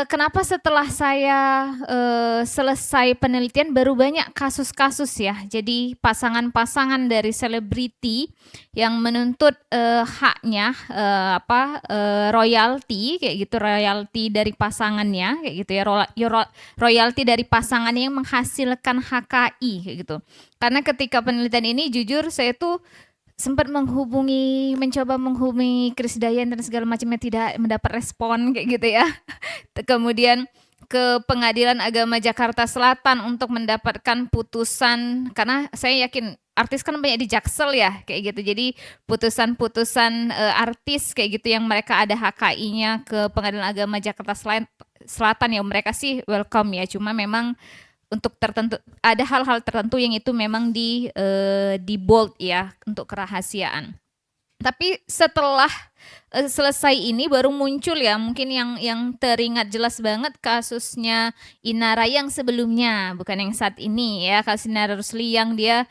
kenapa setelah saya selesai penelitian baru banyak kasus-kasus ya. Jadi pasangan-pasangan dari selebriti yang menuntut haknya royalti kayak gitu, royalti dari pasangannya kayak gitu ya, royalti dari pasangan yang menghasilkan HKI kayak gitu. Karena ketika penelitian ini jujur saya tuh sempat mencoba menghubungi Krisdayanti dan segala macamnya, tidak mendapat respon kayak gitu ya. Kemudian ke Pengadilan Agama Jakarta Selatan untuk mendapatkan putusan, karena saya yakin artis kan banyak di Jaksel ya kayak gitu. Jadi putusan-putusan artis kayak gitu yang mereka ada HKI-nya ke Pengadilan Agama Jakarta Selatan ya, mereka sih welcome ya. Cuma memang untuk tertentu ada hal-hal tertentu yang itu memang di bold ya untuk kerahasiaan. Tapi setelah selesai ini baru muncul ya mungkin yang teringat jelas banget kasusnya Inara yang sebelumnya, bukan yang saat ini ya, kasus Inara Rusli yang dia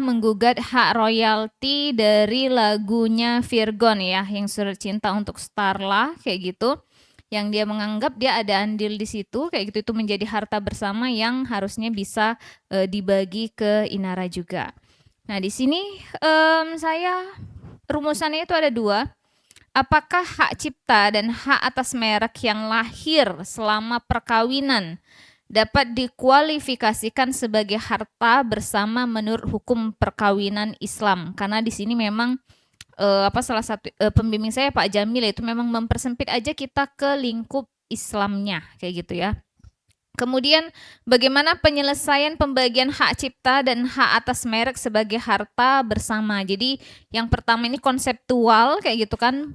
menggugat hak royalti dari lagunya Virgon ya, yang Surat Cinta untuk Starla kayak gitu, yang dia menganggap dia ada andil di situ kayak gitu, itu menjadi harta bersama yang harusnya bisa dibagi ke Inara juga. Nah di sini saya rumusannya itu ada 2. Apakah hak cipta dan hak atas merek yang lahir selama perkawinan dapat dikualifikasikan sebagai harta bersama menurut hukum perkawinan Islam? Karena di sini memang salah satu pembimbing saya Pak Jamil itu memang mempersempit aja kita ke lingkup Islamnya kayak gitu ya. Kemudian bagaimana penyelesaian pembagian hak cipta dan hak atas merek sebagai harta bersama. Jadi yang pertama ini konseptual kayak gitu kan,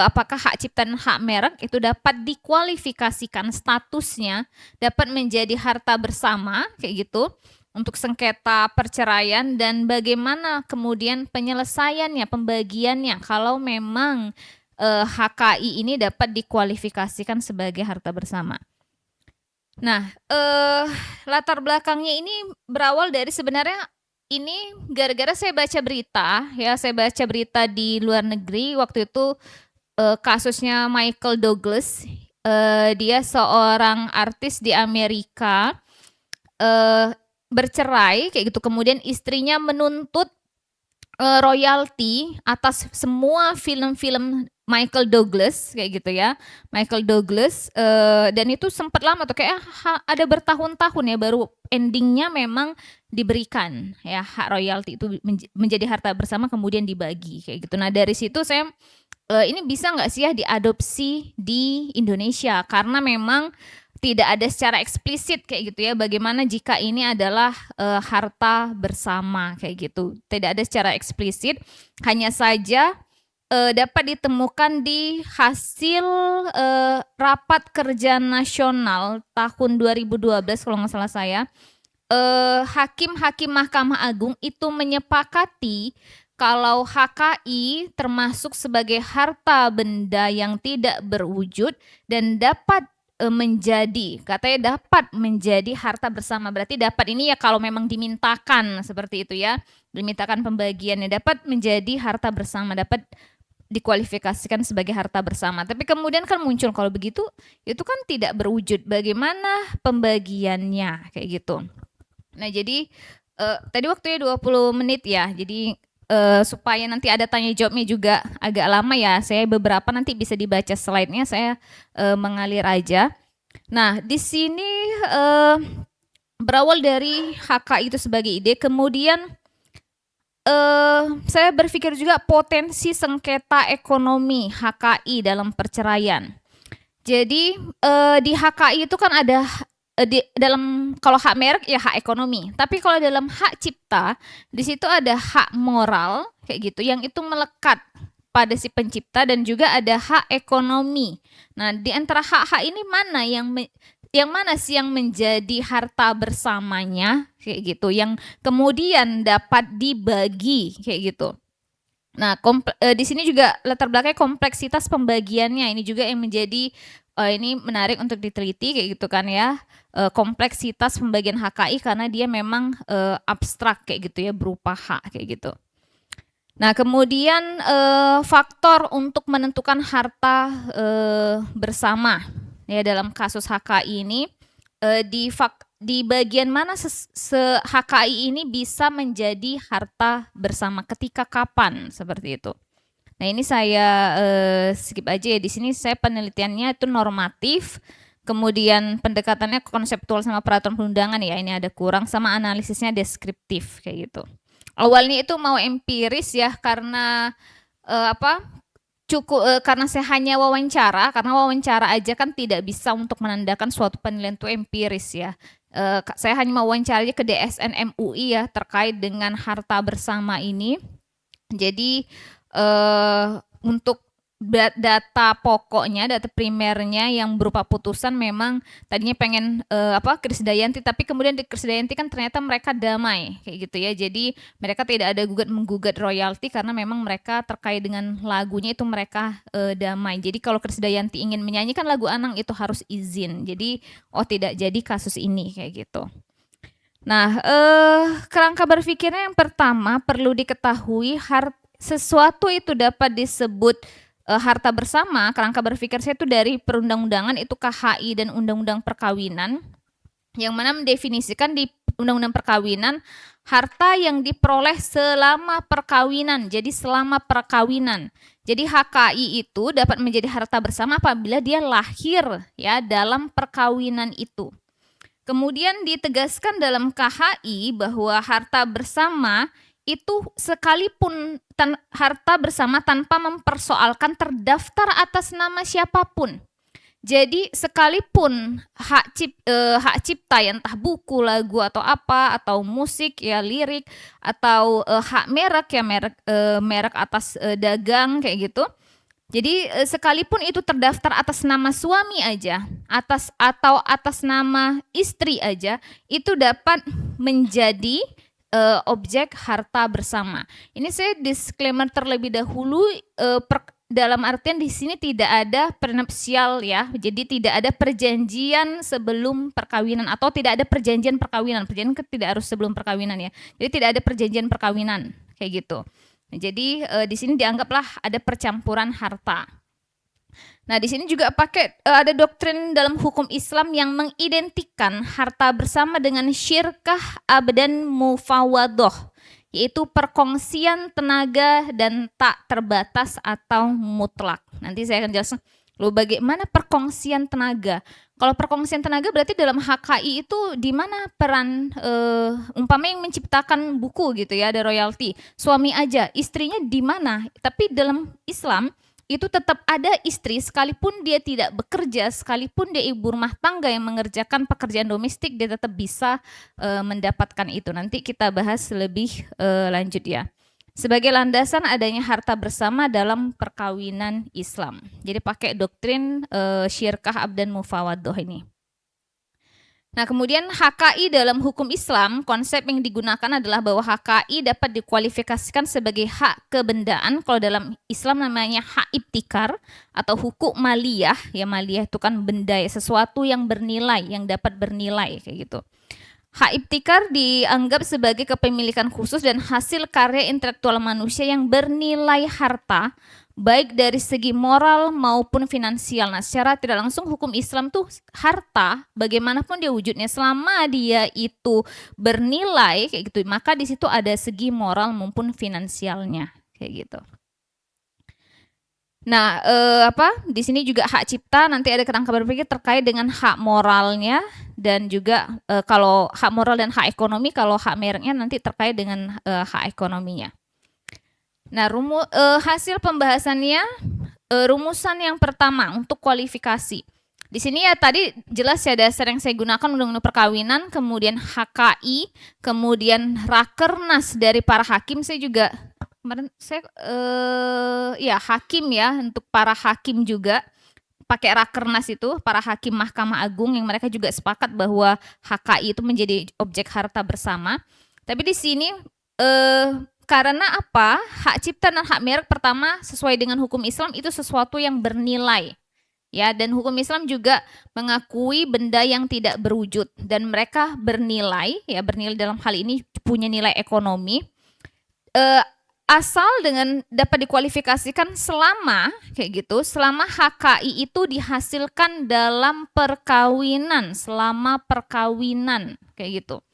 apakah hak cipta dan hak merek itu dapat dikualifikasikan statusnya dapat menjadi harta bersama kayak gitu untuk sengketa perceraian, dan bagaimana kemudian penyelesaiannya, pembagiannya kalau memang HKI ini dapat dikualifikasikan sebagai harta bersama. Nah, latar belakangnya ini berawal dari sebenarnya ini gara-gara saya baca berita ya, saya baca berita di luar negeri waktu itu kasusnya Michael Douglas, dia seorang artis di Amerika bercerai kayak gitu, kemudian istrinya menuntut royalti atas semua film-film Michael Douglas kayak gitu ya, Michael Douglas, dan itu sempat lama tuh kayak ada bertahun-tahun ya baru endingnya memang diberikan ya hak royalti itu menjadi harta bersama kemudian dibagi kayak gitu. Nah dari situ saya ini bisa nggak sih ya diadopsi di Indonesia, karena memang tidak ada secara eksplisit kayak gitu ya, bagaimana jika ini adalah harta bersama kayak gitu, tidak ada secara eksplisit, hanya saja dapat ditemukan di hasil rapat kerja nasional tahun 2012 kalau nggak salah saya, hakim-hakim Mahkamah Agung itu menyepakati kalau HKI termasuk sebagai harta benda yang tidak berwujud dan dapat katanya dapat menjadi harta bersama. Berarti dapat ini ya kalau memang dimintakan seperti itu ya, dimintakan pembagiannya, dapat menjadi harta bersama, dapat dikualifikasikan sebagai harta bersama. Tapi kemudian kan muncul kalau begitu itu kan tidak berwujud, bagaimana pembagiannya kayak gitu. Nah jadi tadi waktunya 20 menit ya, jadi supaya nanti ada tanya jawabnya juga agak lama ya, saya beberapa nanti bisa dibaca slide-nya, saya mengalir aja. Nah di sini berawal dari HKI itu sebagai ide, kemudian saya berpikir juga potensi sengketa ekonomi HKI dalam perceraian. Jadi di HKI itu kan ada dalam, kalau hak merek ya hak ekonomi, tapi kalau dalam hak cipta di situ ada hak moral kayak gitu yang itu melekat pada si pencipta, dan juga ada hak ekonomi. Nah di antara hak-hak ini mana yang mana sih yang menjadi harta bersamanya kayak gitu, yang kemudian dapat dibagi kayak gitu. Nah di sini juga latar belakangnya kompleksitas pembagiannya ini juga yang menjadi ini menarik untuk diteliti kayak gitu kan ya, kompleksitas pembagian HKI karena dia memang abstrak kayak gitu ya, berupa hak kayak gitu. Nah, kemudian faktor untuk menentukan harta bersama ya dalam kasus HKI ini di bagian mana HKI ini bisa menjadi harta bersama, ketika kapan seperti itu. Nah, ini saya skip aja ya. Di sini saya penelitiannya itu normatif, kemudian pendekatannya konseptual sama peraturan perundangan ya. Ini ada kurang, sama analisisnya deskriptif kayak gitu. Awalnya itu mau empiris ya, karena karena saya hanya wawancara, karena wawancara aja kan tidak bisa untuk menandakan suatu penilaian itu empiris ya. Saya hanya mau wawancara aja ke DSN MUI ya terkait dengan harta bersama ini. Jadi untuk data pokoknya, data primernya yang berupa putusan memang tadinya pengen Krisdayanti, tapi kemudian di Krisdayanti kan ternyata mereka damai kayak gitu ya. Jadi mereka tidak ada menggugat royalti karena memang mereka terkait dengan lagunya itu mereka damai. Jadi kalau Krisdayanti ingin menyanyikan lagu Anang itu harus izin. Jadi tidak jadi kasus ini kayak gitu. Nah, kerangka berpikirnya yang pertama perlu diketahui sesuatu itu dapat disebut harta bersama. Kerangka berpikir saya itu dari perundang-undangan, itu KHI dan undang-undang perkawinan, yang mana mendefinisikan di undang-undang perkawinan harta yang diperoleh selama perkawinan. Jadi selama perkawinan. Jadi HKI itu dapat menjadi harta bersama apabila dia lahir ya dalam perkawinan itu. Kemudian ditegaskan dalam KHI bahwa harta bersama itu sekalipun harta bersama tanpa mempersoalkan terdaftar atas nama siapapun. Jadi sekalipun hak cipta ya, entah buku, lagu atau apa, atau musik ya, lirik, atau hak merek ya, merek atas dagang kayak gitu. Jadi sekalipun itu terdaftar atas nama suami aja, atau atas nama istri aja, itu dapat menjadi objek harta bersama. Ini saya disclaimer terlebih dahulu, dalam artian di sini tidak ada prenupsial ya, jadi tidak ada perjanjian sebelum perkawinan, atau tidak ada perjanjian perkawinan. Perjanjian tidak harus sebelum perkawinan ya. Jadi tidak ada perjanjian perkawinan kayak gitu. Jadi di sini dianggaplah ada percampuran harta. Nah, di sini juga ada doktrin dalam hukum Islam yang mengidentikan harta bersama dengan syirkah abdan mufawadoh, yaitu perkongsian tenaga dan tak terbatas atau mutlak. Nanti saya akan jelaskan bagaimana perkongsian tenaga. Kalau perkongsian tenaga berarti dalam HKI itu di mana peran umpamanya yang menciptakan buku gitu ya, ada royalti, suami aja, istrinya di mana? Tapi dalam Islam itu tetap ada istri sekalipun dia tidak bekerja, sekalipun dia ibu rumah tangga yang mengerjakan pekerjaan domestik, dia tetap bisa mendapatkan itu. Nanti kita bahas lebih lanjut ya. Sebagai landasan adanya harta bersama dalam perkawinan Islam. Jadi pakai doktrin syirkah abdan mufawadoh ini. Nah, kemudian HKI dalam hukum Islam, konsep yang digunakan adalah bahwa HKI dapat dikualifikasikan sebagai hak kebendaan. Kalau dalam Islam namanya hak ibtikar atau hukuk maliyah. Ya, maliyah itu kan benda, sesuatu yang bernilai, yang dapat bernilai kayak gitu. Hak ibtikar dianggap sebagai kepemilikan khusus dan hasil karya intelektual manusia yang bernilai harta, baik dari segi moral maupun finansial. Nah, secara tidak langsung hukum Islam tuh harta, bagaimanapun dia wujudnya, selama dia itu bernilai kayak gitu, maka di situ ada segi moral maupun finansialnya kayak gitu. Nah, di sini juga hak cipta, nanti ada kerangka berpikir terkait dengan hak moralnya, dan juga kalau hak moral dan hak ekonomi, kalau hak mereknya nanti terkait dengan hak ekonominya. Nah, hasil pembahasannya, rumusan yang pertama untuk kualifikasi. Di sini ya tadi jelas ya dasar yang saya gunakan undang-undang perkawinan, kemudian HKI, kemudian rakernas dari para hakim. Saya juga kemarin hakim ya, untuk para hakim juga pakai rakernas itu, para hakim Mahkamah Agung yang mereka juga sepakat bahwa HKI itu menjadi objek harta bersama. Tapi di sini karena apa? Hak cipta dan hak merek pertama sesuai dengan hukum Islam itu sesuatu yang bernilai. Ya, dan hukum Islam juga mengakui benda yang tidak berwujud dan mereka bernilai, ya bernilai dalam hal ini punya nilai ekonomi. asal dengan dapat dikualifikasikan selama kayak gitu, selama HKI itu dihasilkan dalam perkawinan, selama perkawinan kayak gitu.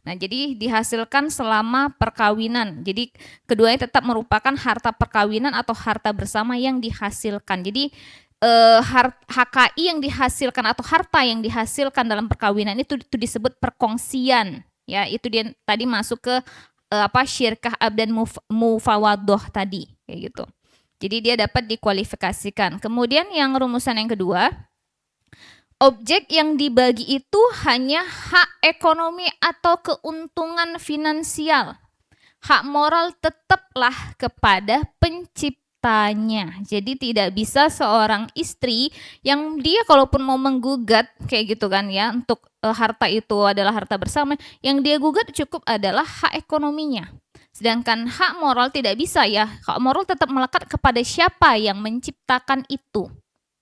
Nah, jadi dihasilkan selama perkawinan. Jadi keduanya tetap merupakan harta perkawinan atau harta bersama yang dihasilkan. Jadi HKI yang dihasilkan atau harta yang dihasilkan dalam perkawinan itu disebut perkongsian. Ya, itu dia tadi masuk ke syirkah dan mufawadoh tadi kayak gitu. Jadi dia dapat dikualifikasikan. Kemudian yang rumusan yang kedua, objek yang dibagi itu hanya hak ekonomi atau keuntungan finansial. Hak moral tetaplah kepada penciptanya. Jadi tidak bisa seorang istri yang dia kalaupun mau menggugat kayak gitu kan ya, untuk harta itu adalah harta bersama, yang dia gugat cukup adalah hak ekonominya. Sedangkan hak moral tidak bisa ya. Hak moral tetap melekat kepada siapa yang menciptakan itu.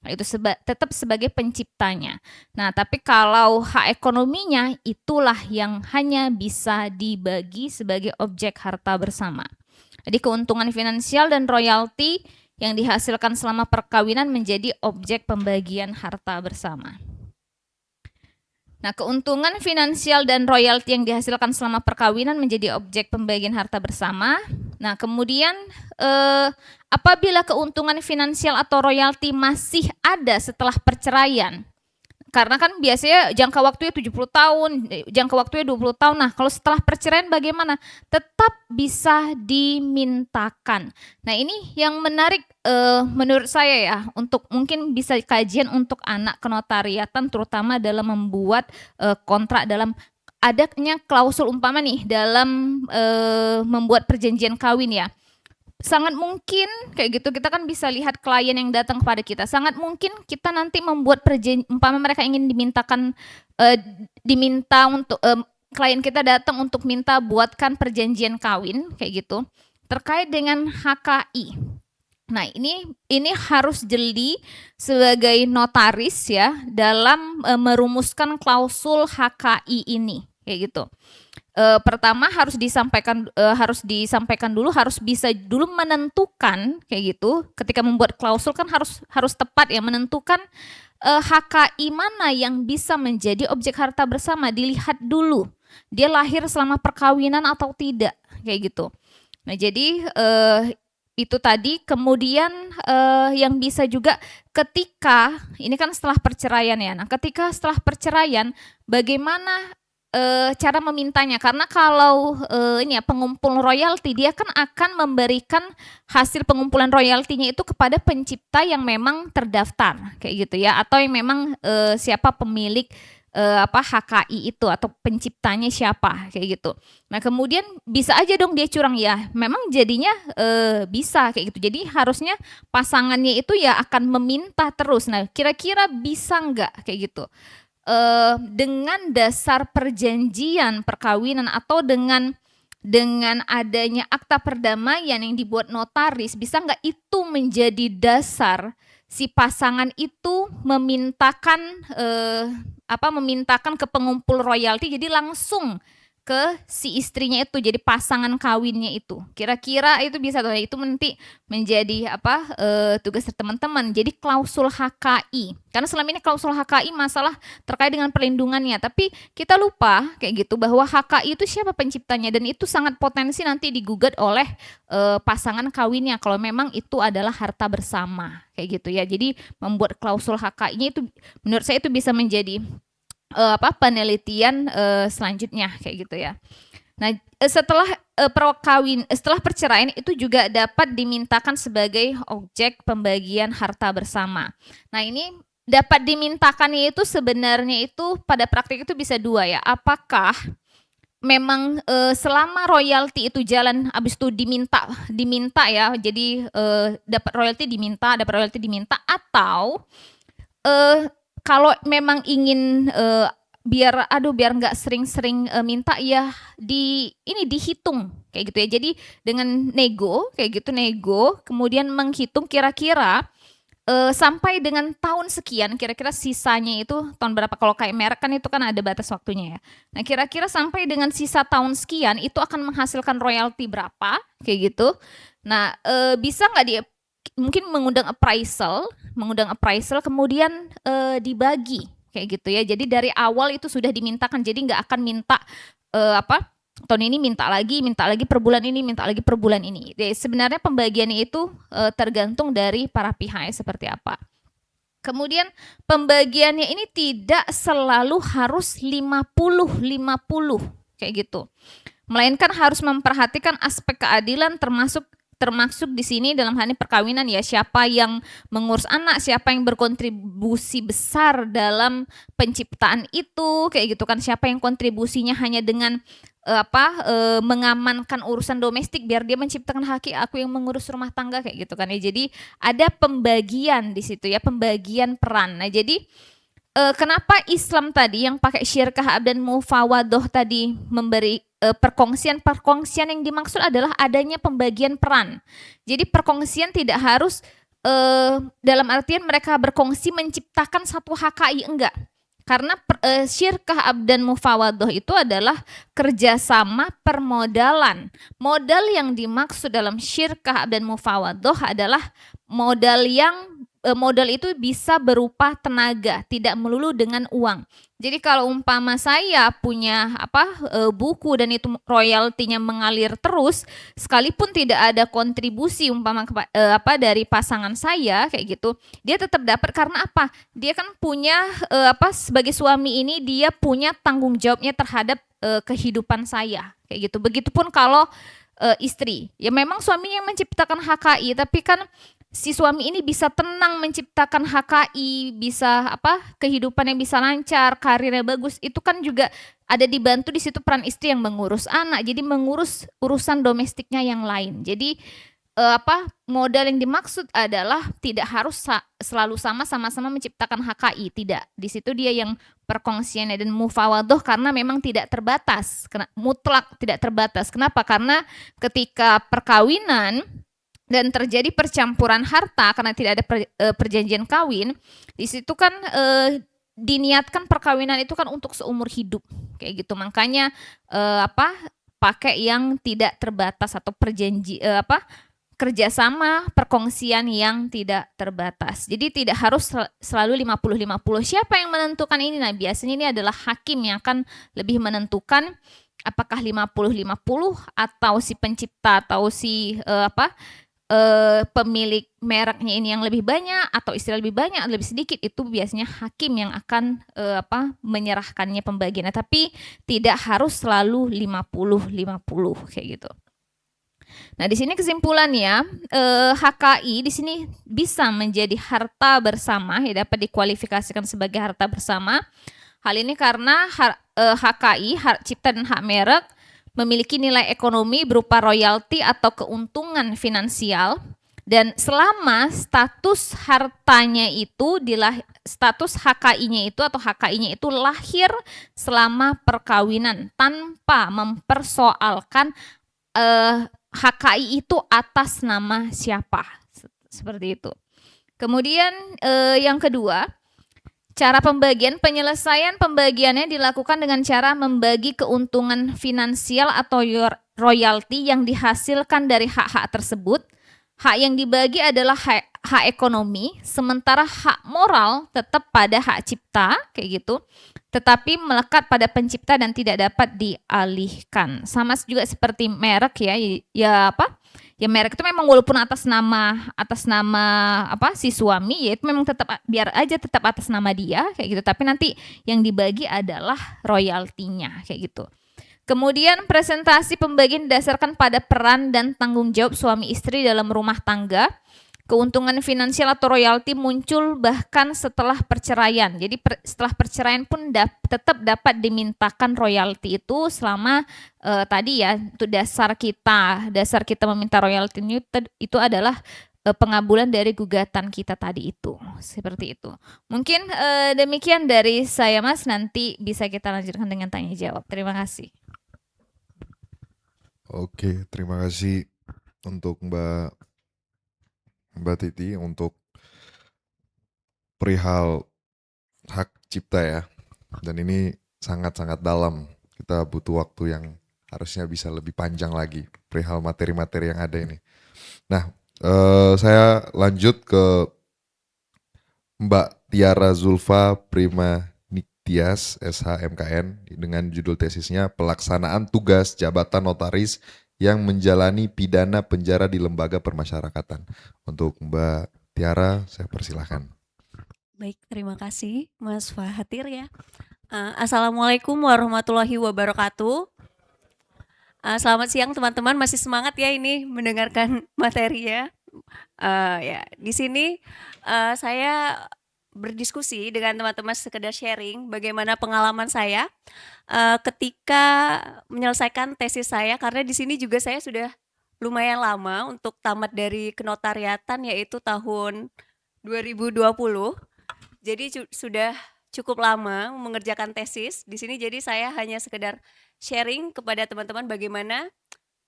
Itu tetap sebagai penciptanya. Nah, tapi kalau hak ekonominya itulah yang hanya bisa dibagi sebagai objek harta bersama. Jadi keuntungan finansial dan royalti yang dihasilkan selama perkawinan menjadi objek pembagian harta bersama. Nah, keuntungan finansial dan royalti yang dihasilkan selama perkawinan menjadi objek pembagian harta bersama. Nah, kemudian apabila keuntungan finansial atau royalti masih ada setelah perceraian, karena kan biasanya jangka waktunya 70 tahun, jangka waktunya 20 tahun. Nah, kalau setelah perceraian bagaimana? Tetap bisa dimintakan. Nah, ini yang menarik menurut saya ya, untuk mungkin bisa kajian untuk anak kenotariatan, terutama dalam membuat kontrak, dalam adanya klausul umpama nih dalam membuat perjanjian kawin ya. Sangat mungkin kayak gitu, kita kan bisa lihat klien yang datang kepada kita, sangat mungkin kita nanti membuat perjanjian, umpama mereka ingin diminta untuk klien kita datang untuk minta buatkan perjanjian kawin kayak gitu terkait dengan HKI. Nah, ini harus jeli sebagai notaris ya dalam merumuskan klausul HKI ini kayak gitu. Pertama harus disampaikan dulu, harus bisa dulu menentukan kayak gitu. Ketika membuat klausul kan harus tepat ya, menentukan HKI mana yang bisa menjadi objek harta bersama. Dilihat dulu dia lahir selama perkawinan atau tidak kayak gitu. Nah, jadi itu tadi. Kemudian yang bisa juga ketika ini kan setelah perceraian ya. Nah, ketika setelah perceraian bagaimana cara memintanya, karena kalau pengumpul royalti, dia kan akan memberikan hasil pengumpulan royaltinya itu kepada pencipta yang memang terdaftar kayak gitu ya, atau yang memang siapa pemilik HKI itu atau penciptanya siapa kayak gitu. Nah, kemudian bisa aja dong dia curang ya, memang jadinya bisa kayak gitu. Jadi harusnya pasangannya itu ya akan meminta terus. Nah, kira-kira bisa nggak kayak gitu? Dengan dasar perjanjian perkawinan atau dengan adanya akta perdamaian yang dibuat notaris, bisa nggak itu menjadi dasar si pasangan itu memintakan ke pengumpul royalti, jadi langsung ke si istrinya itu, jadi pasangan kawinnya itu. Kira-kira itu bisa tuh, itu nanti menjadi tugas teman-teman. Jadi klausul HKI. Karena selama ini klausul HKI masalah terkait dengan perlindungannya, tapi kita lupa kayak gitu bahwa HKI itu siapa penciptanya, dan itu sangat potensi nanti digugat oleh pasangan kawinnya kalau memang itu adalah harta bersama kayak gitu ya. Jadi membuat klausul HKI-nya itu menurut saya itu bisa menjadi penelitian selanjutnya kayak gitu ya. Nah, setelah setelah perceraian itu juga dapat dimintakan sebagai objek pembagian harta bersama. Nah, ini dapat dimintakannya itu sebenarnya itu pada praktik itu bisa dua ya. Apakah memang selama royalti itu jalan, habis itu diminta ya, jadi dapat royalti diminta, atau kalau memang ingin biar nggak sering-sering minta ya dihitung kayak gitu ya. Jadi dengan nego kayak gitu, kemudian menghitung kira-kira sampai dengan tahun sekian, kira-kira sisanya itu tahun berapa, kalau kayak merek kan itu kan ada batas waktunya ya. Nah kira-kira sampai dengan sisa tahun sekian itu akan menghasilkan royalti berapa, kayak gitu. Nah bisa nggak dia mungkin mengundang appraisal kemudian dibagi kayak gitu ya. Jadi dari awal itu sudah dimintakan, jadi nggak akan minta tahun ini minta lagi per bulan ini, minta lagi per bulan ini. Jadi sebenarnya pembagiannya itu tergantung dari para pihak seperti apa. Kemudian pembagiannya ini tidak selalu harus 50-50 kayak gitu. Melainkan harus memperhatikan aspek keadilan termasuk di sini dalam hal ini perkawinan ya, siapa yang mengurus anak, siapa yang berkontribusi besar dalam penciptaan itu kayak gitu kan, siapa yang kontribusinya hanya dengan mengamankan urusan domestik biar dia menciptakan haki, aku yang mengurus rumah tangga kayak gitu kan ya. Jadi ada pembagian di situ ya, pembagian peran. Nah jadi kenapa Islam tadi yang pakai syirkah dan mufawadoh tadi memberi perkongsian yang dimaksud adalah adanya pembagian peran. Jadi perkongsian tidak harus dalam artian mereka berkongsi menciptakan satu HKI, enggak. Karena syirkah dan mufawadoh itu adalah kerjasama permodalan. Modal yang dimaksud dalam syirkah dan mufawadoh adalah modal itu bisa berupa tenaga, tidak melulu dengan uang. Jadi kalau umpama saya punya buku dan itu royaltinya mengalir terus, sekalipun tidak ada kontribusi umpama dari pasangan saya kayak gitu, dia tetap dapat karena apa? Dia kan punya sebagai suami ini dia punya tanggung jawabnya terhadap kehidupan saya kayak gitu. Begitupun kalau istri, ya memang suaminya yang menciptakan HKI, tapi kan si suami ini bisa tenang menciptakan HKI, bisa kehidupan yang bisa lancar, karirnya bagus, itu kan juga ada dibantu di situ peran istri yang mengurus anak, jadi mengurus urusan domestiknya yang lain. Jadi modal yang dimaksud adalah tidak harus selalu sama-sama menciptakan HKI, tidak. Di situ dia yang perkongsiannya dan mufawadoh karena memang tidak terbatas, mutlak tidak terbatas. Kenapa? Karena ketika perkawinan dan terjadi percampuran harta karena tidak ada perjanjian kawin, di situ kan diniatkan perkawinan itu kan untuk seumur hidup kayak gitu. Makanya pakai yang tidak terbatas atau kerjasama perkongsian yang tidak terbatas. Jadi tidak harus selalu 50-50. Siapa yang menentukan ini? Nah, biasanya ini adalah hakim yang akan lebih menentukan apakah 50-50 atau si pencipta atau si pemilik mereknya ini yang lebih banyak atau istilah lebih banyak atau lebih sedikit, itu biasanya hakim yang akan menyerahkannya pembagiannya, tapi tidak harus selalu 50-50 kayak gitu. Nah, di sini kesimpulannya HKI di sini bisa menjadi harta bersama, ya dapat dikualifikasikan sebagai harta bersama. Hal ini karena HKI, hak cipta dan hak merek memiliki nilai ekonomi berupa royalti atau keuntungan finansial, dan selama status hartanya itu status HKI-nya itu atau HKI-nya itu lahir selama perkawinan tanpa mempersoalkan HKI itu atas nama siapa, seperti itu. Kemudian yang kedua, cara penyelesaian pembagiannya dilakukan dengan cara membagi keuntungan finansial atau royalti yang dihasilkan dari hak-hak tersebut. Hak yang dibagi adalah hak ekonomi, sementara hak moral tetap pada hak cipta, kayak gitu, tetapi melekat pada pencipta dan tidak dapat dialihkan. Sama juga seperti merek ya, ya merek itu memang walaupun atas nama si suami, ya itu memang tetap biar aja tetap atas nama dia kayak gitu, tapi nanti yang dibagi adalah royaltinya kayak gitu. Kemudian presentasi pembagian didasarkan pada peran dan tanggung jawab suami istri dalam rumah tangga. Keuntungan finansial atau royalti muncul bahkan setelah perceraian. Jadi setelah perceraian pun tetap dapat dimintakan royalti itu selama tadi ya, itu dasar kita meminta royalti itu adalah pengabulan dari gugatan kita tadi itu. Seperti itu. Mungkin demikian dari saya, Mas. Nanti bisa kita lanjutkan dengan tanya jawab. Terima kasih.
Oke, terima kasih untuk Mbak Titi untuk perihal hak cipta ya. Dan ini sangat-sangat dalam. Kita butuh waktu yang harusnya bisa lebih panjang lagi perihal materi-materi yang ada ini. Nah, saya lanjut ke Mbak Tiara Zulfa Prima Niktias SHMKN dengan judul tesisnya Pelaksanaan Tugas Jabatan Notaris yang Menjalani Pidana Penjara di Lembaga Permasyarakatan. Untuk Mbak Tiara, saya persilahkan.
Baik, terima kasih Mas Fahatir ya. Assalamualaikum warahmatullahi wabarakatuh. Selamat siang teman-teman, masih semangat ya ini mendengarkan materi ya. Ya, di sini saya berdiskusi dengan teman-teman sekedar sharing bagaimana pengalaman saya ketika menyelesaikan tesis saya, karena di sini juga saya sudah lumayan lama untuk tamat dari kenotariatan, yaitu tahun 2020. Jadi sudah cukup lama mengerjakan tesis di sini. Jadi saya hanya sekedar sharing kepada teman-teman bagaimana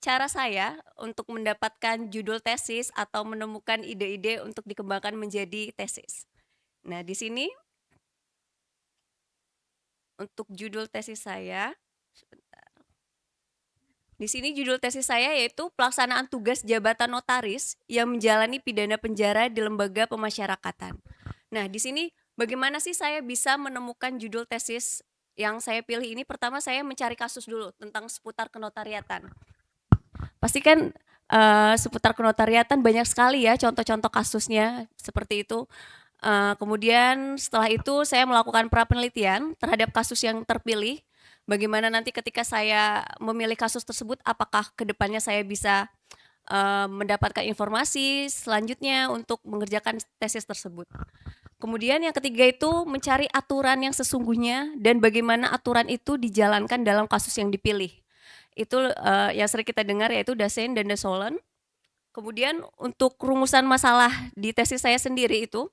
cara saya untuk mendapatkan judul tesis atau menemukan ide-ide untuk dikembangkan menjadi tesis. Nah, di sini untuk judul tesis saya, di sini judul tesis saya yaitu pelaksanaan tugas jabatan notaris yang menjalani pidana penjara di lembaga pemasyarakatan. Nah, di sini bagaimana sih saya bisa menemukan judul tesis yang saya pilih ini? Pertama saya mencari kasus dulu tentang seputar kenotariatan. Pasti kan seputar kenotariatan banyak sekali ya contoh-contoh kasusnya seperti itu. Kemudian setelah itu saya melakukan prapenelitian terhadap kasus yang terpilih. Bagaimana nanti ketika saya memilih kasus tersebut, apakah kedepannya saya bisa mendapatkan informasi selanjutnya untuk mengerjakan tesis tersebut. Kemudian yang ketiga itu mencari aturan yang sesungguhnya dan bagaimana aturan itu dijalankan dalam kasus yang dipilih. Itu yang sering kita dengar yaitu Dasein dan Dasolen. Kemudian untuk rumusan masalah di tesis saya sendiri itu,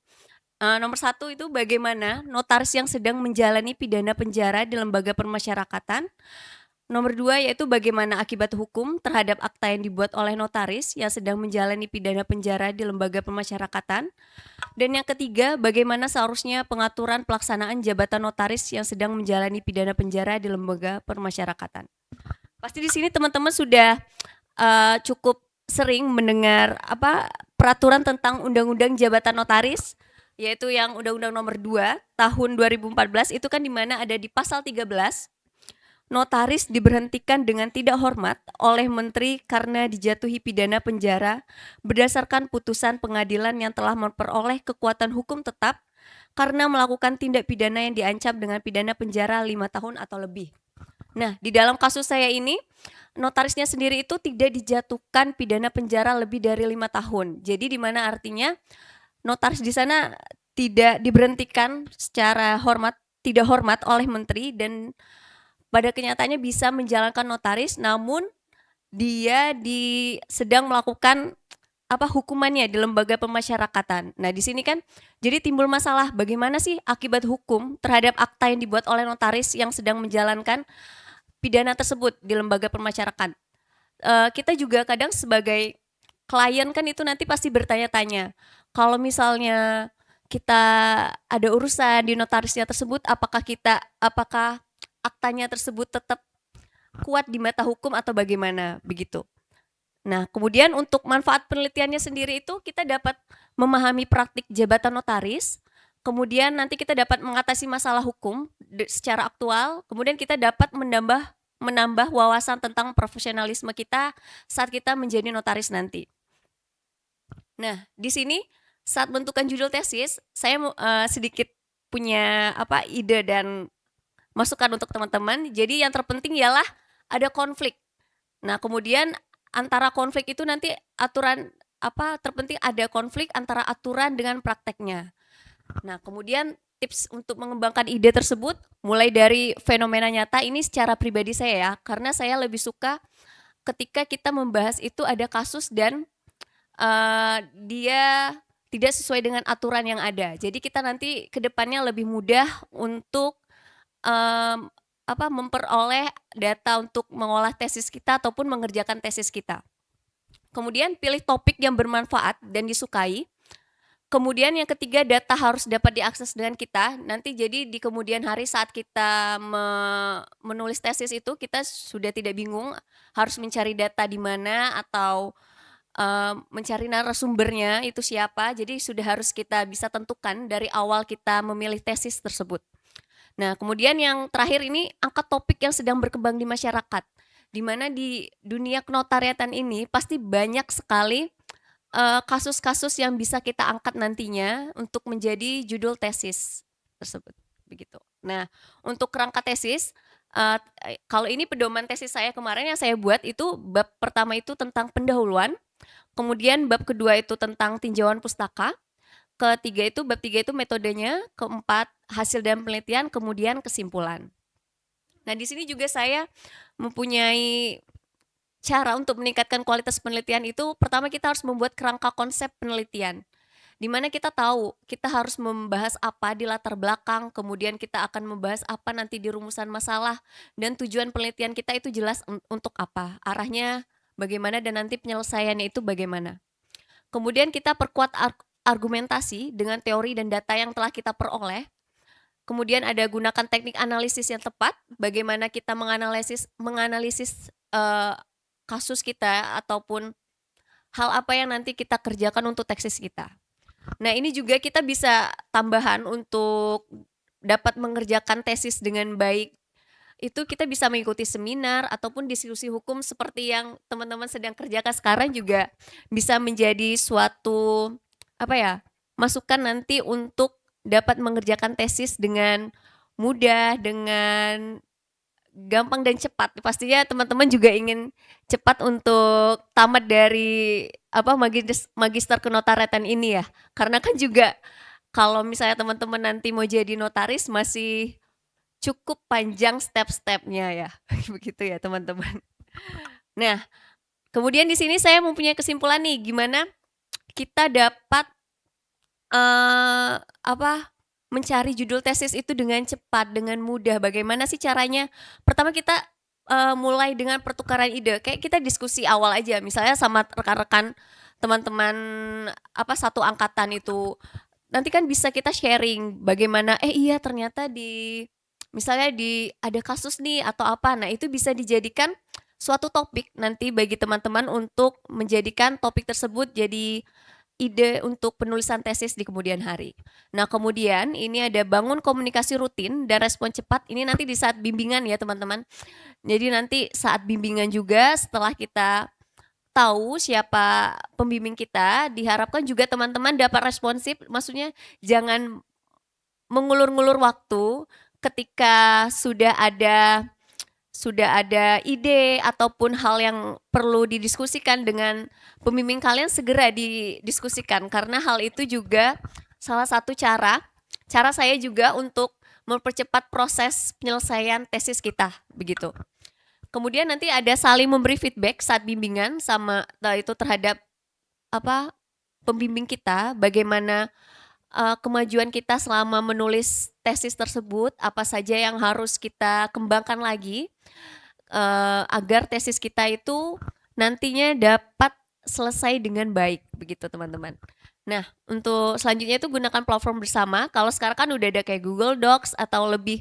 nomor 1 itu bagaimana notaris yang sedang menjalani pidana penjara di lembaga permasyarakatan. Nomor 2 yaitu bagaimana akibat hukum terhadap akta yang dibuat oleh notaris yang sedang menjalani pidana penjara di lembaga permasyarakatan. Dan yang ketiga, bagaimana seharusnya pengaturan pelaksanaan jabatan notaris yang sedang menjalani pidana penjara di lembaga permasyarakatan. Pasti di sini teman-teman sudah cukup sering mendengar peraturan tentang Undang-Undang Jabatan Notaris, yaitu yang Undang-Undang Nomor 2 Tahun 2014 itu kan di mana ada di pasal 13, notaris diberhentikan dengan tidak hormat oleh menteri karena dijatuhi pidana penjara berdasarkan putusan pengadilan yang telah memperoleh kekuatan hukum tetap karena melakukan tindak pidana yang diancam dengan pidana penjara 5 tahun atau lebih. Nah, di dalam kasus saya ini, notarisnya sendiri itu tidak dijatuhkan pidana penjara lebih dari 5 tahun. Jadi di mana artinya notaris di sana tidak diberhentikan secara tidak hormat oleh menteri dan pada kenyataannya bisa menjalankan notaris, namun dia sedang melakukan hukumannya di lembaga pemasyarakatan. Nah, di sini kan jadi timbul masalah bagaimana sih akibat hukum terhadap akta yang dibuat oleh notaris yang sedang menjalankan pidana tersebut di lembaga pemasyarakatan. Kita juga kadang sebagai klien kan itu nanti pasti bertanya-tanya, kalau misalnya kita ada urusan di notarisnya tersebut, apakah aktanya tersebut tetap kuat di mata hukum atau bagaimana begitu. Nah, kemudian untuk manfaat penelitiannya sendiri itu kita dapat memahami praktik jabatan notaris, kemudian nanti kita dapat mengatasi masalah hukum secara aktual, kemudian kita dapat menambah wawasan tentang profesionalisme kita saat kita menjadi notaris nanti. Nah, di sini saat menentukan judul tesis, saya sedikit punya ide dan masukan untuk teman-teman. Jadi yang terpenting ialah ada konflik. Nah, kemudian antara konflik itu nanti terpenting ada konflik antara aturan dengan prakteknya. Nah, kemudian tips untuk mengembangkan ide tersebut mulai dari fenomena nyata ini secara pribadi saya ya, karena saya lebih suka ketika kita membahas itu ada kasus dan dia tidak sesuai dengan aturan yang ada. Jadi kita nanti ke depannya lebih mudah untuk memperoleh data untuk mengolah tesis kita ataupun mengerjakan tesis kita. Kemudian pilih topik yang bermanfaat dan disukai.
kemudian yang ketiga, data harus dapat diakses dengan kita. Nanti jadi di kemudian hari saat kita menulis tesis itu kita sudah tidak bingung harus mencari data di mana atau mencari narasumbernya itu siapa. Jadi sudah harus kita bisa tentukan dari awal kita memilih tesis tersebut. Nah, kemudian yang terakhir ini angkat topik yang sedang berkembang di masyarakat. Di mana di dunia kenotariatan ini pasti banyak sekali kasus-kasus yang bisa kita angkat nantinya untuk menjadi judul tesis tersebut, begitu. Nah, untuk kerangka tesis, kalau ini pedoman tesis saya kemarin yang saya buat itu bab pertama itu tentang pendahuluan, kemudian bab kedua itu tentang tinjauan pustaka, bab tiga itu metodenya, keempat hasil dan penelitian, kemudian kesimpulan. Nah, di sini juga saya mempunyai cara untuk meningkatkan kualitas penelitian itu, pertama kita harus membuat kerangka konsep penelitian. Di mana kita tahu kita harus membahas apa di latar belakang, kemudian kita akan membahas apa nanti di rumusan masalah, dan tujuan penelitian kita itu jelas untuk apa, arahnya bagaimana dan nanti penyelesaiannya itu bagaimana. Kemudian kita perkuat argumentasi dengan teori dan data yang telah kita peroleh. Kemudian ada gunakan teknik analisis yang tepat, bagaimana kita menganalisis kasus kita ataupun hal apa yang nanti kita kerjakan untuk tesis kita. Nah, ini juga kita bisa tambahan untuk dapat mengerjakan tesis dengan baik. Itu kita bisa mengikuti seminar ataupun diskusi hukum seperti yang teman-teman sedang kerjakan sekarang juga bisa menjadi suatu masukan nanti untuk dapat mengerjakan tesis dengan mudah, dengan gampang dan cepat. Pastinya teman-teman juga ingin cepat untuk tamat dari magister kenotariatan ini ya. Karena kan juga kalau misalnya teman-teman nanti mau jadi notaris masih cukup panjang step-stepnya ya. Begitu ya teman-teman. Nah, kemudian di sini saya mempunyai kesimpulan nih gimana kita dapat mencari judul tesis itu dengan cepat, dengan mudah. Bagaimana sih caranya? Pertama kita mulai dengan pertukaran ide. Kayak kita diskusi awal aja, misalnya sama rekan-rekan teman-teman satu angkatan itu. Nanti kan bisa kita sharing bagaimana iya ternyata misalnya ada kasus nih atau apa. Nah, itu bisa dijadikan suatu topik nanti bagi teman-teman untuk menjadikan topik tersebut jadi ide untuk penulisan tesis di kemudian hari. Nah, kemudian ini ada bangun komunikasi rutin dan respon cepat. Ini nanti di saat bimbingan ya teman-teman. Jadi nanti saat bimbingan juga setelah kita tahu siapa pembimbing kita, diharapkan juga teman-teman dapat responsif. Maksudnya jangan mengulur-ngulur waktu ketika sudah ada ide ataupun hal yang perlu didiskusikan dengan pembimbing kalian, segera didiskusikan karena hal itu juga salah satu cara saya juga untuk mempercepat proses penyelesaian tesis kita begitu. Kemudian nanti ada saling memberi feedback saat bimbingan sama itu terhadap pembimbing kita, bagaimana kemajuan kita selama menulis tesis tersebut, apa saja yang harus kita kembangkan lagi agar tesis kita itu nantinya dapat selesai dengan baik begitu teman-teman. Nah, untuk selanjutnya itu gunakan platform bersama. Kalau sekarang kan udah ada kayak Google Docs atau lebih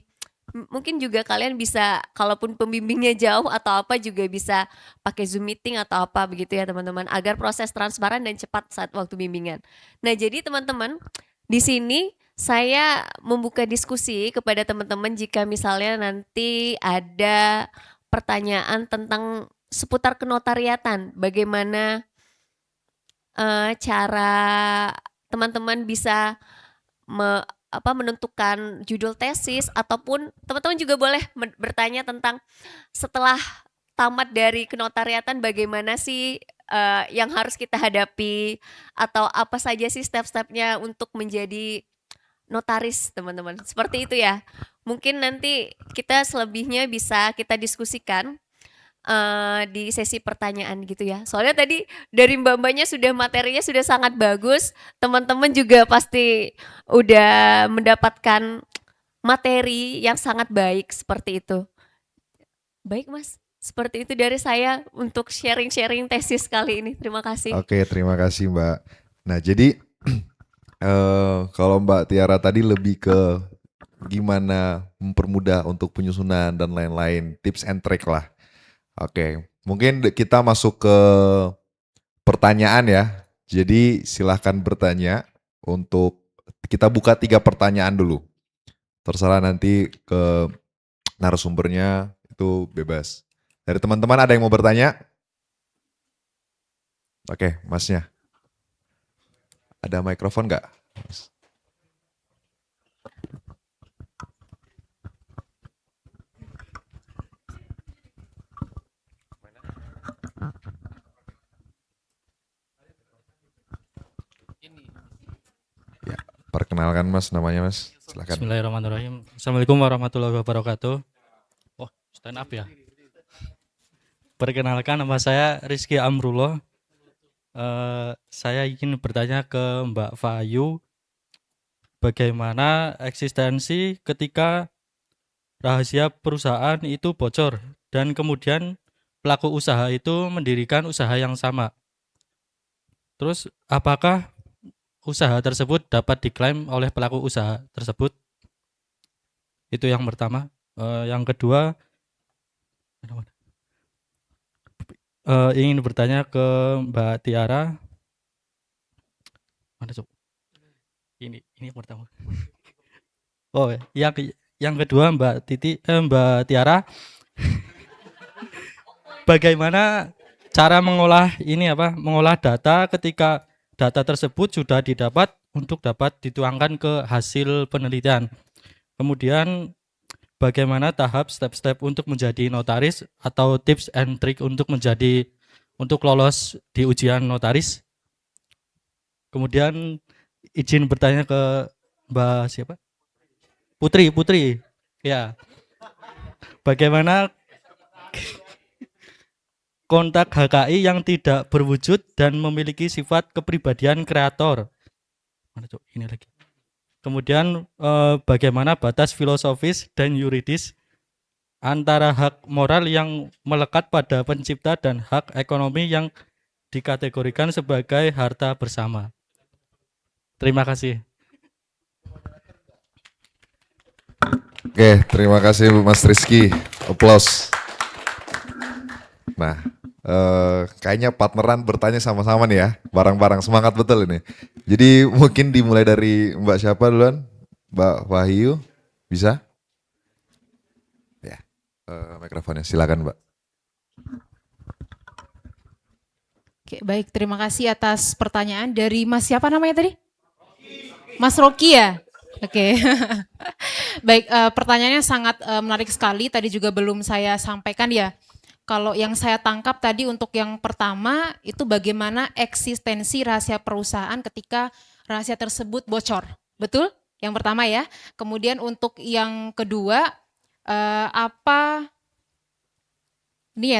mungkin juga kalian bisa, kalaupun pembimbingnya jauh atau apa juga bisa pakai Zoom meeting atau apa begitu ya teman-teman, agar proses transparan dan cepat saat waktu bimbingan. Nah, jadi teman-teman, di sini saya membuka diskusi kepada teman-teman jika misalnya nanti ada pertanyaan tentang seputar kenotariatan, bagaimana cara teman-teman bisa menentukan judul tesis, ataupun teman-teman juga boleh bertanya tentang setelah tamat dari kenotariatan bagaimana sih yang harus kita hadapi atau apa saja sih step-stepnya untuk menjadi notaris teman-teman. Seperti itu ya. Mungkin nanti kita selebihnya bisa kita diskusikan di sesi pertanyaan gitu ya. Soalnya tadi dari mbak-mbaknya materinya sudah sangat bagus. Teman-teman juga pasti udah mendapatkan materi yang sangat baik seperti itu. Baik Mas, seperti itu dari saya untuk sharing-sharing tesis kali ini. Terima kasih.
Oke, terima kasih Mbak. Nah, jadi Kalau Mbak Tiara tadi lebih ke gimana mempermudah untuk penyusunan dan lain-lain, tips and trick lah. Oke, mungkin kita masuk ke pertanyaan ya. Jadi silahkan bertanya untuk kita buka 3 pertanyaan dulu. Terserah nanti ke narasumbernya itu bebas. Dari teman-teman ada yang mau bertanya? Oke, Masnya. Ada mikrofon nggak? Ya, perkenalkan Mas, namanya Mas. Silakan.
Bismillahirrahmanirrahim. Assalamualaikum warahmatullahi wabarakatuh. Oh, stand up ya. Perkenalkan, nama saya Rizky Amrullah. Saya ingin bertanya ke Mbak Fayu, bagaimana eksistensi ketika rahasia perusahaan itu bocor dan kemudian pelaku usaha itu mendirikan usaha yang sama. Terus apakah usaha tersebut dapat diklaim oleh pelaku usaha tersebut? Itu yang pertama. Yang kedua, ingin bertanya ke Mbak Tiara. Mana Sob? Ini yang pertama. Oh, yang kedua Mbak Tiara, bagaimana cara mengolah data ketika data tersebut sudah didapat untuk dapat dituangkan ke hasil penelitian. Kemudian bagaimana tahap step-step untuk menjadi notaris atau tips and trick untuk lolos di ujian notaris. Kemudian izin bertanya ke Mbak siapa? Putri. Ya. Bagaimana kontak HKI yang tidak berwujud dan memiliki sifat kepribadian kreator? Mana Cok? Ini lagi. Kemudian bagaimana batas filosofis dan yuridis antara hak moral yang melekat pada pencipta dan hak ekonomi yang dikategorikan sebagai harta bersama. Terima kasih.
Oke, terima kasih Mas Rizky. Applause. Nah, kayaknya partneran bertanya sama-sama nih ya, bareng-bareng, semangat betul ini. Jadi mungkin dimulai dari Mbak siapa duluan? Mbak Wahyu, bisa? Ya, mikrofonnya silakan Mbak.
Oke, baik, terima kasih atas pertanyaan dari Mas siapa namanya tadi? Mas Rocky ya? Oke. Baik, pertanyaannya sangat menarik sekali, tadi juga belum saya sampaikan ya. Kalau yang saya tangkap tadi untuk yang pertama itu bagaimana eksistensi rahasia perusahaan ketika rahasia tersebut bocor. Betul? Yang pertama ya. Kemudian untuk yang kedua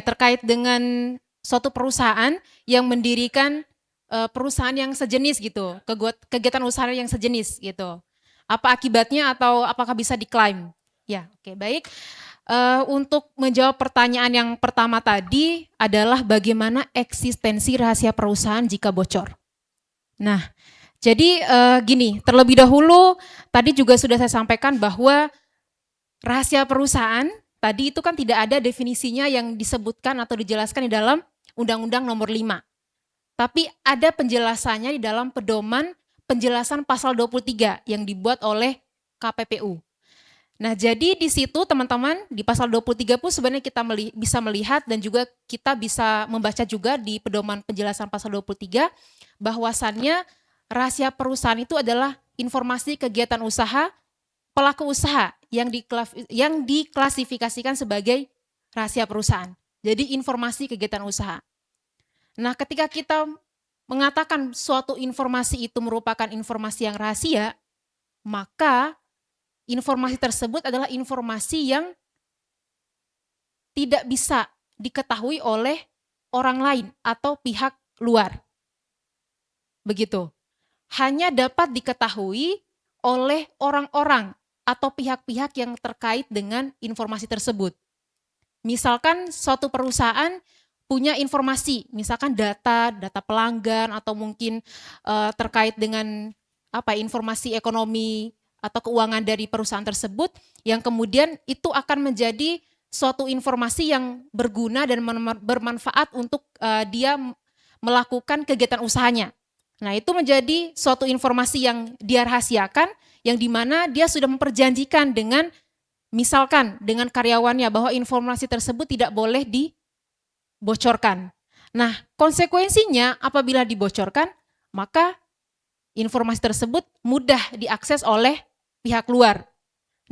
terkait dengan suatu perusahaan yang mendirikan perusahaan yang sejenis gitu, kegiatan usaha yang sejenis gitu. Apa akibatnya atau apakah bisa diklaim? Ya, oke, baik. Untuk menjawab pertanyaan yang pertama tadi adalah bagaimana eksistensi rahasia perusahaan jika bocor. Nah, jadi gini, terlebih dahulu tadi juga sudah saya sampaikan bahwa rahasia perusahaan tadi itu kan tidak ada definisinya yang disebutkan atau dijelaskan di dalam Undang-Undang Nomor 5. Tapi ada penjelasannya di dalam pedoman penjelasan pasal 23 yang dibuat oleh KPPU. Nah, jadi di situ teman-teman di pasal 23 pun sebenarnya kita bisa melihat dan juga kita bisa membaca juga di pedoman penjelasan pasal 23 bahwasannya rahasia perusahaan itu adalah informasi kegiatan usaha pelaku usaha yang diklasifikasikan sebagai rahasia perusahaan. Jadi informasi kegiatan usaha. Nah, ketika kita mengatakan suatu informasi itu merupakan informasi yang rahasia, maka informasi tersebut adalah informasi yang tidak bisa diketahui oleh orang lain atau pihak luar. Begitu. Hanya dapat diketahui oleh orang-orang atau pihak-pihak yang terkait dengan informasi tersebut. Misalkan suatu perusahaan punya informasi, misalkan data pelanggan atau mungkin terkait dengan informasi ekonomi atau keuangan dari perusahaan tersebut, yang kemudian itu akan menjadi suatu informasi yang berguna dan bermanfaat untuk dia melakukan kegiatan usahanya. Nah, itu menjadi suatu informasi yang dia rahasiakan, yang dimana dia sudah memperjanjikan dengan, misalkan dengan karyawannya, bahwa informasi tersebut tidak boleh dibocorkan. Nah, konsekuensinya apabila dibocorkan, maka informasi tersebut mudah diakses oleh pihak luar.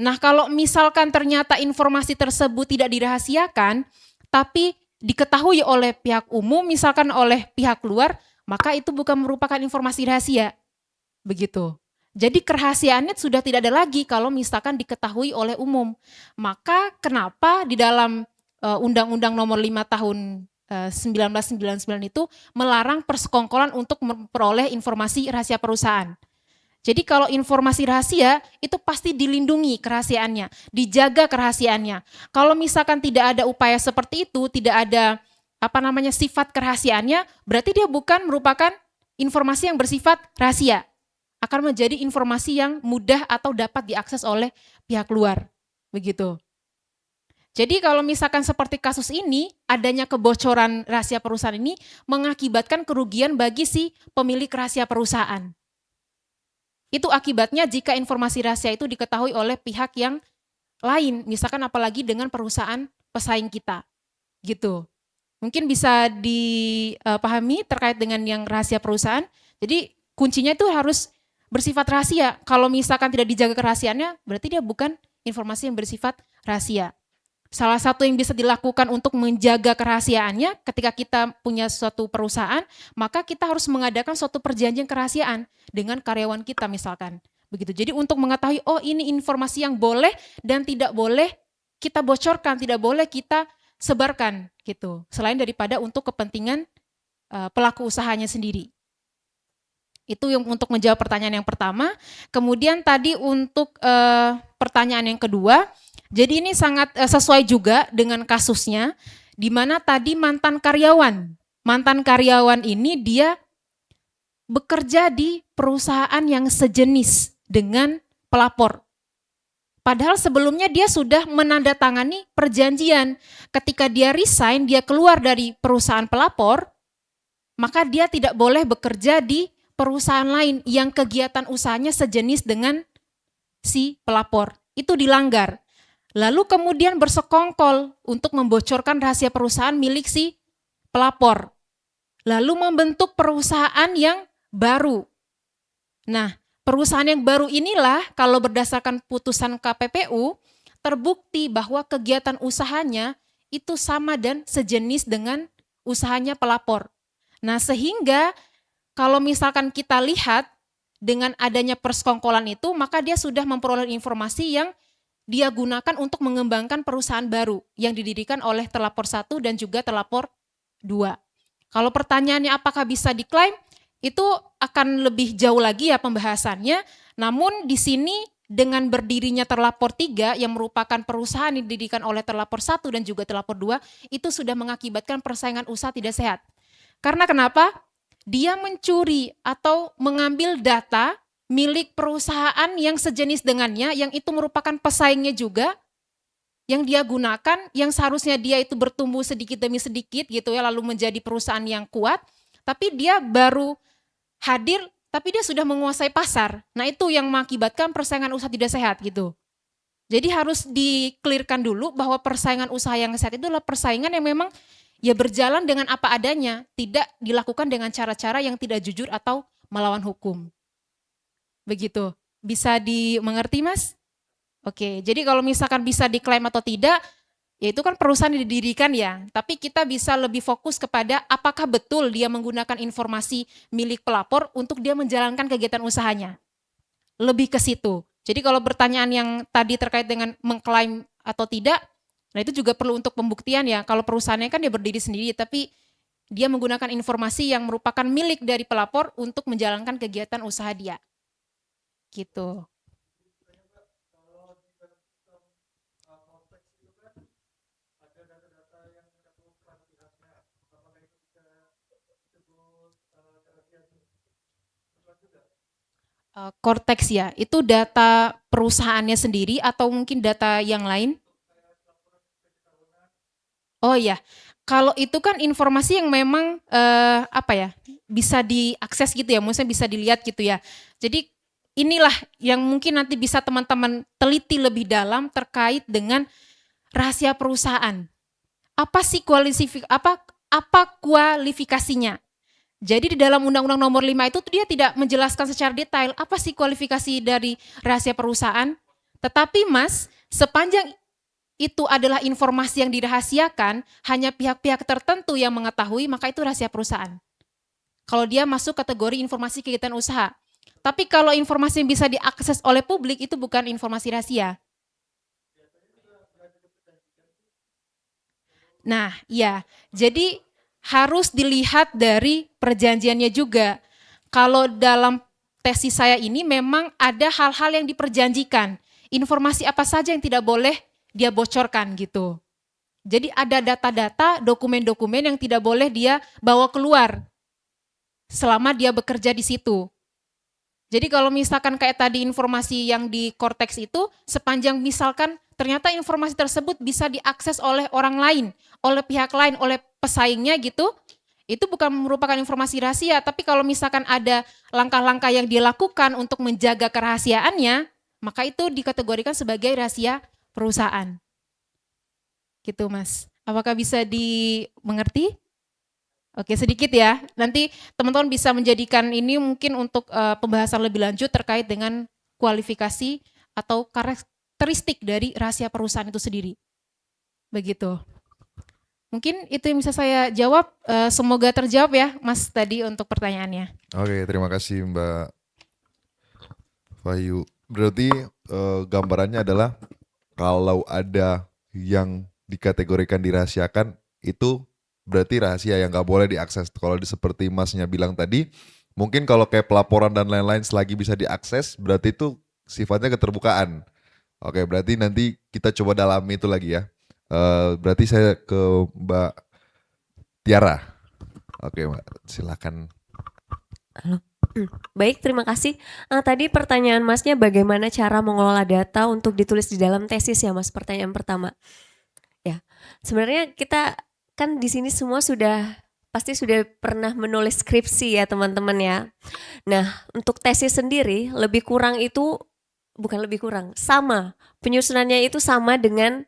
Nah, kalau misalkan ternyata informasi tersebut tidak dirahasiakan, tapi diketahui oleh pihak umum, misalkan oleh pihak luar, maka itu bukan merupakan informasi rahasia. Begitu. Jadi kerahasiaannya sudah tidak ada lagi kalau misalkan diketahui oleh umum. Maka kenapa di dalam Undang-Undang Nomor 5 Tahun 1999 itu melarang persekongkolan untuk memperoleh informasi rahasia perusahaan. Jadi kalau informasi rahasia itu pasti dilindungi kerahasiaannya, dijaga kerahasiaannya. Kalau misalkan tidak ada upaya seperti itu, tidak ada sifat kerahasiaannya, berarti dia bukan merupakan informasi yang bersifat rahasia. Akan menjadi informasi yang mudah atau dapat diakses oleh pihak luar. Begitu. Jadi kalau misalkan seperti kasus ini, adanya kebocoran rahasia perusahaan ini mengakibatkan kerugian bagi si pemilik rahasia perusahaan. Itu akibatnya jika informasi rahasia itu diketahui oleh pihak yang lain, misalkan apalagi dengan perusahaan pesaing kita. Gitu. Mungkin bisa dipahami terkait dengan yang rahasia perusahaan. Jadi kuncinya itu harus bersifat rahasia. Kalau misalkan tidak dijaga kerahasiaannya, berarti dia bukan informasi yang bersifat rahasia. Salah satu yang bisa dilakukan untuk menjaga kerahasiaannya ketika kita punya suatu perusahaan, maka kita harus mengadakan suatu perjanjian kerahasiaan dengan karyawan kita misalkan. Begitu. Jadi untuk mengetahui, oh ini informasi yang boleh dan tidak boleh kita bocorkan, tidak boleh kita sebarkan gitu. Selain daripada untuk kepentingan pelaku usahanya sendiri. Itu yang untuk menjawab pertanyaan yang pertama. Kemudian tadi untuk pertanyaan yang kedua, jadi ini sangat sesuai juga dengan kasusnya, di mana tadi mantan karyawan ini dia bekerja di perusahaan yang sejenis dengan pelapor. Padahal sebelumnya dia sudah menandatangani perjanjian. Ketika dia resign, dia keluar dari perusahaan pelapor, maka dia tidak boleh bekerja di perusahaan lain yang kegiatan usahanya sejenis dengan si pelapor. Itu dilanggar. Lalu kemudian bersekongkol untuk membocorkan rahasia perusahaan milik si pelapor. Lalu membentuk perusahaan yang baru. Nah, perusahaan yang baru inilah kalau berdasarkan putusan KPPU terbukti bahwa kegiatan usahanya itu sama dan sejenis dengan usahanya pelapor. Nah, sehingga kalau misalkan kita lihat dengan adanya persekongkolan itu, maka dia sudah memperoleh informasi yang dia gunakan untuk mengembangkan perusahaan baru yang didirikan oleh terlapor 1 dan juga terlapor 2. Kalau pertanyaannya apakah bisa diklaim, itu akan lebih jauh lagi ya pembahasannya. Namun di sini dengan berdirinya terlapor 3 yang merupakan perusahaan yang didirikan oleh terlapor 1 dan juga terlapor 2, itu sudah mengakibatkan persaingan usaha tidak sehat. Karena kenapa? Dia mencuri atau mengambil data milik perusahaan yang sejenis dengannya, yang itu merupakan pesaingnya juga, yang dia gunakan, yang seharusnya dia itu bertumbuh sedikit demi sedikit gitu ya, lalu menjadi perusahaan yang kuat, tapi dia baru hadir, tapi dia sudah menguasai pasar. Nah itu yang mengakibatkan persaingan usaha tidak sehat gitu. Jadi harus di-clearkan dulu bahwa persaingan usaha yang sehat itu adalah persaingan yang memang ya berjalan dengan apa adanya, tidak dilakukan dengan cara-cara yang tidak jujur atau melawan hukum. Begitu. Bisa dimengerti, Mas? Oke, jadi kalau misalkan bisa diklaim atau tidak, ya itu kan perusahaan yang didirikan ya. Tapi kita bisa lebih fokus kepada apakah betul dia menggunakan informasi milik pelapor untuk dia menjalankan kegiatan usahanya. Lebih ke situ. Jadi kalau pertanyaan yang tadi terkait dengan mengklaim atau tidak, nah itu juga perlu untuk pembuktian ya. Kalau perusahaannya kan dia berdiri sendiri, tapi dia menggunakan informasi yang merupakan milik dari pelapor untuk menjalankan kegiatan usaha dia. Gitu. Cortex ya, itu data perusahaannya sendiri atau mungkin data yang lain? Oh ya, kalau itu kan informasi yang memang apa ya, bisa diakses gitu ya, maksudnya bisa dilihat gitu ya. Jadi inilah yang mungkin nanti bisa teman-teman teliti lebih dalam terkait dengan rahasia perusahaan. Apa sih apa kualifikasinya? Jadi di dalam Undang-Undang Nomor 5 itu dia tidak menjelaskan secara detail apa sih kualifikasi dari rahasia perusahaan. Tetapi Mas, sepanjang itu adalah informasi yang dirahasiakan, hanya pihak-pihak tertentu yang mengetahui, maka itu rahasia perusahaan. Kalau dia masuk kategori informasi kegiatan usaha. Tapi kalau informasi yang bisa diakses oleh publik itu bukan informasi rahasia. Nah, ya. Jadi harus dilihat dari perjanjiannya juga. Kalau dalam tesis saya ini memang ada hal-hal yang diperjanjikan. Informasi apa saja yang tidak boleh dia bocorkan gitu. Jadi ada data-data, dokumen-dokumen yang tidak boleh dia bawa keluar selama dia bekerja di situ. Jadi kalau misalkan kayak tadi informasi yang di Cortex itu, sepanjang misalkan ternyata informasi tersebut bisa diakses oleh orang lain, oleh pihak lain, oleh pesaingnya gitu, itu bukan merupakan informasi rahasia, tapi kalau misalkan ada langkah-langkah yang dilakukan untuk menjaga kerahasiaannya, maka itu dikategorikan sebagai rahasia perusahaan. Gitu Mas. Apakah bisa dimengerti? Oke, sedikit ya. Nanti teman-teman bisa menjadikan ini mungkin untuk pembahasan lebih lanjut terkait dengan kualifikasi atau karakteristik dari rahasia perusahaan itu sendiri. Begitu. Mungkin itu yang bisa saya jawab. Semoga terjawab ya Mas tadi untuk pertanyaannya.
Oke, terima kasih Mbak Fayu. Berarti gambarannya adalah kalau ada yang dikategorikan dirahasiakan itu berarti rahasia yang nggak boleh diakses. Kalau seperti Masnya bilang tadi, mungkin kalau kayak pelaporan dan lain-lain selagi bisa diakses, berarti itu sifatnya keterbukaan. Oke, berarti nanti kita coba dalami itu lagi ya. Berarti saya ke Mbak Tiara. Oke, Mbak, silakan.
Halo. Baik, terima kasih. Tadi pertanyaan Masnya bagaimana cara mengelola data untuk ditulis di dalam tesis ya Mas, pertanyaan pertama. Ya, sebenarnya kita kan di sini semua pasti sudah pernah menulis skripsi ya teman-teman ya. Nah, untuk tesis sendiri sama. Penyusunannya itu sama dengan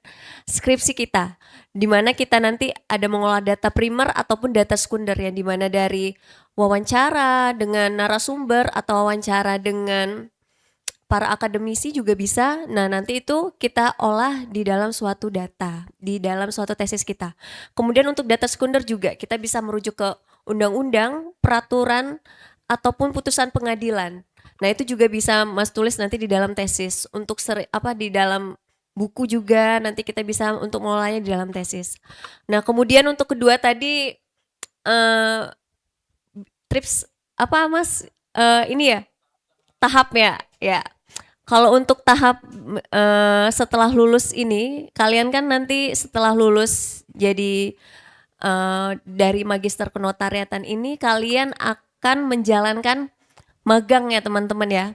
skripsi kita. Di mana kita nanti ada mengolah data primer ataupun data sekunder yang di mana dari wawancara dengan narasumber atau wawancara dengan para akademisi juga bisa. Nah, nanti itu kita olah di dalam suatu data, di dalam suatu tesis kita. Kemudian untuk data sekunder juga kita bisa merujuk ke undang-undang, peraturan, ataupun putusan pengadilan. Nah, itu juga bisa Mas tulis nanti di dalam tesis. Untuk di dalam buku juga nanti kita bisa untuk mengolahnya di dalam tesis. Nah, kemudian untuk kedua tadi trips apa Mas? Ini ya tahapnya ya. Kalau untuk tahap setelah lulus ini, kalian kan nanti setelah lulus jadi dari magister kenotariatan ini kalian akan menjalankan magang ya teman-teman ya.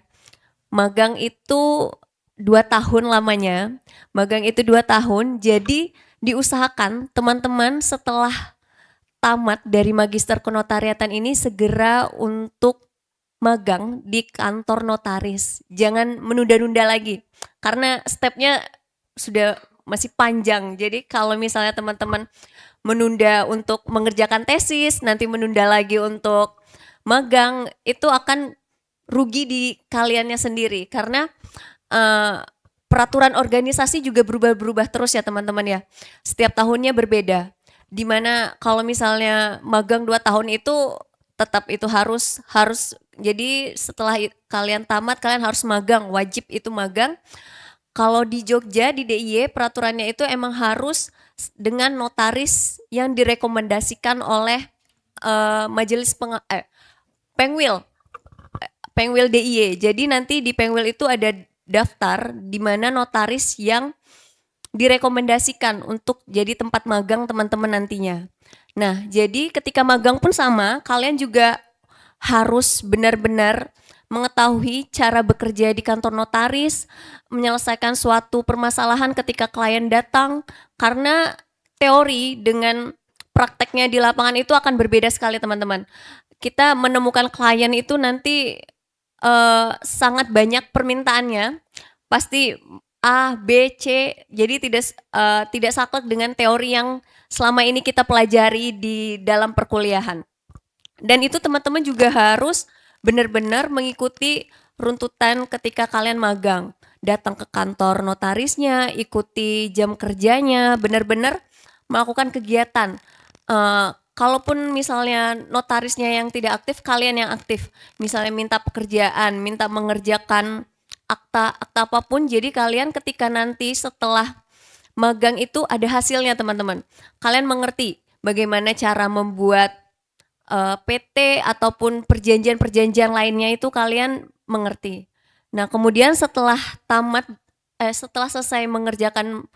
Magang itu 2 tahun lamanya. Magang itu 2 tahun, jadi diusahakan teman-teman setelah tamat dari magister kenotariatan ini segera untuk magang di kantor notaris. Jangan menunda-nunda lagi karena stepnya sudah masih panjang. Jadi kalau misalnya teman-teman menunda untuk mengerjakan tesis, nanti menunda lagi untuk magang, itu akan rugi di kaliannya sendiri karena peraturan organisasi juga berubah-berubah terus ya teman-teman ya. Setiap tahunnya berbeda. Dimana kalau misalnya magang 2 tahun itu tetap itu harus jadi setelah kalian tamat kalian harus magang, wajib itu magang. Kalau di Jogja di DIY peraturannya itu emang harus dengan notaris yang direkomendasikan oleh majelis Pengwil DIY. Jadi nanti di Pengwil itu ada daftar di mana notaris yang direkomendasikan untuk jadi tempat magang teman-teman nantinya. Nah, jadi ketika magang pun sama, kalian juga harus benar-benar mengetahui cara bekerja di kantor notaris, menyelesaikan suatu permasalahan ketika klien datang, karena teori dengan prakteknya di lapangan itu akan berbeda sekali teman-teman. Kita menemukan klien itu nanti sangat banyak permintaannya, pasti A, B, C, jadi tidak saklek dengan teori yang selama ini kita pelajari di dalam perkuliahan. Dan itu teman-teman juga harus benar-benar mengikuti runtutan ketika kalian magang. Datang ke kantor notarisnya, ikuti jam kerjanya, benar-benar melakukan kegiatan. Kalaupun misalnya notarisnya yang tidak aktif, kalian yang aktif. Misalnya minta pekerjaan, minta mengerjakan akta apapun, jadi kalian ketika nanti setelah magang itu ada hasilnya teman-teman. Kalian mengerti bagaimana cara membuat PT ataupun perjanjian-perjanjian lainnya itu kalian mengerti. Nah, kemudian setelah selesai mengerjakan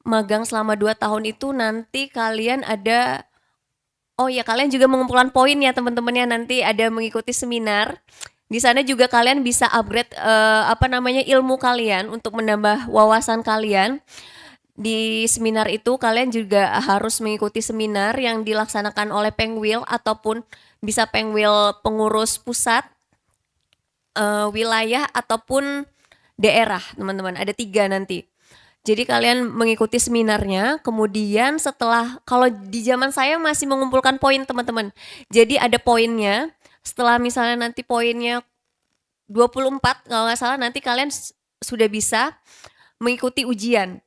magang selama 2 tahun itu nanti kalian ada kalian juga mengumpulkan poin ya teman-teman ya, nanti ada mengikuti seminar. Di sana juga kalian bisa upgrade ilmu kalian untuk menambah wawasan kalian. Di seminar itu kalian juga harus mengikuti seminar yang dilaksanakan oleh Pengwil ataupun bisa Pengwil pengurus pusat, wilayah ataupun daerah teman-teman, ada 3 nanti. Jadi kalian mengikuti seminarnya, kemudian kalau di zaman saya masih mengumpulkan poin teman-teman. Jadi ada poinnya, setelah misalnya nanti poinnya 24 kalau nggak salah, nanti kalian sudah bisa mengikuti ujian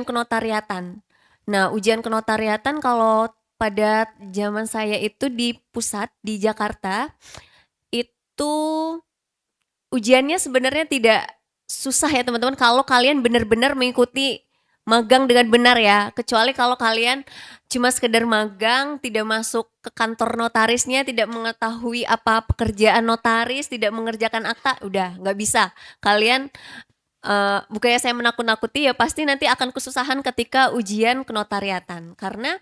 kenotariatan. Nah, ujian kenotariatan kalau pada zaman saya itu di pusat di Jakarta, itu ujiannya sebenarnya tidak susah ya teman-teman kalau kalian benar-benar mengikuti magang dengan benar ya. Kecuali kalau kalian cuma sekedar magang, tidak masuk ke kantor notarisnya, tidak mengetahui apa pekerjaan notaris, tidak mengerjakan akta, udah nggak bisa. Kalian bukannya saya menakut-nakuti, ya pasti nanti akan kesusahan ketika ujian kenotariatan. Karena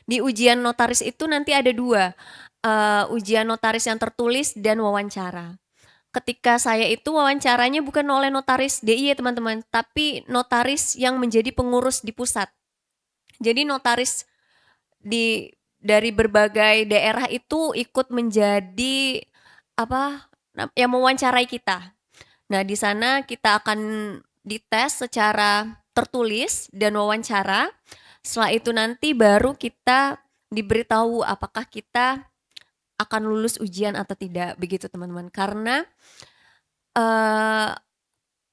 di ujian notaris itu nanti ada 2, ujian notaris yang tertulis dan wawancara. Ketika saya itu wawancaranya bukan oleh notaris DI ya teman-teman, tapi notaris yang menjadi pengurus di pusat. Jadi notaris dari berbagai daerah itu ikut menjadi yang mewawancarai kita. Nah, di sana kita akan dites secara tertulis dan wawancara. Setelah itu nanti baru kita diberitahu apakah kita akan lulus ujian atau tidak, begitu teman-teman. Karena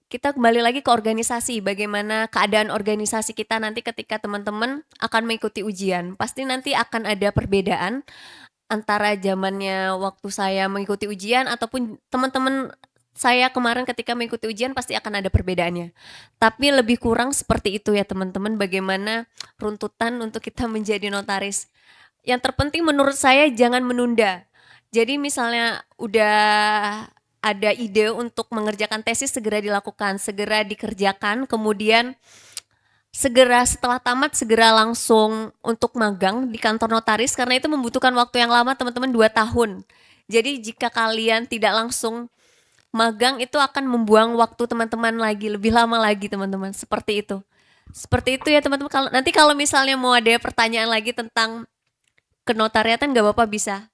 kita kembali lagi ke organisasi, bagaimana keadaan organisasi kita nanti ketika teman-teman akan mengikuti ujian. Pasti nanti akan ada perbedaan antara zamannya waktu saya mengikuti ujian ataupun teman-teman saya kemarin ketika mengikuti ujian, pasti akan ada perbedaannya. Tapi lebih kurang seperti itu ya teman-teman, bagaimana runtutan untuk kita menjadi notaris. Yang terpenting menurut saya jangan menunda. Jadi misalnya udah ada ide untuk mengerjakan tesis, segera dilakukan, segera dikerjakan, kemudian segera setelah tamat segera langsung untuk magang di kantor notaris, karena itu membutuhkan waktu yang lama teman-teman, 2 tahun. Jadi jika kalian tidak langsung magang itu akan membuang waktu teman-teman lagi, lebih lama lagi teman-teman, seperti itu. Seperti itu ya teman-teman. Nanti kalau misalnya mau ada pertanyaan lagi tentang kenotariatan, nggak Bapak bisa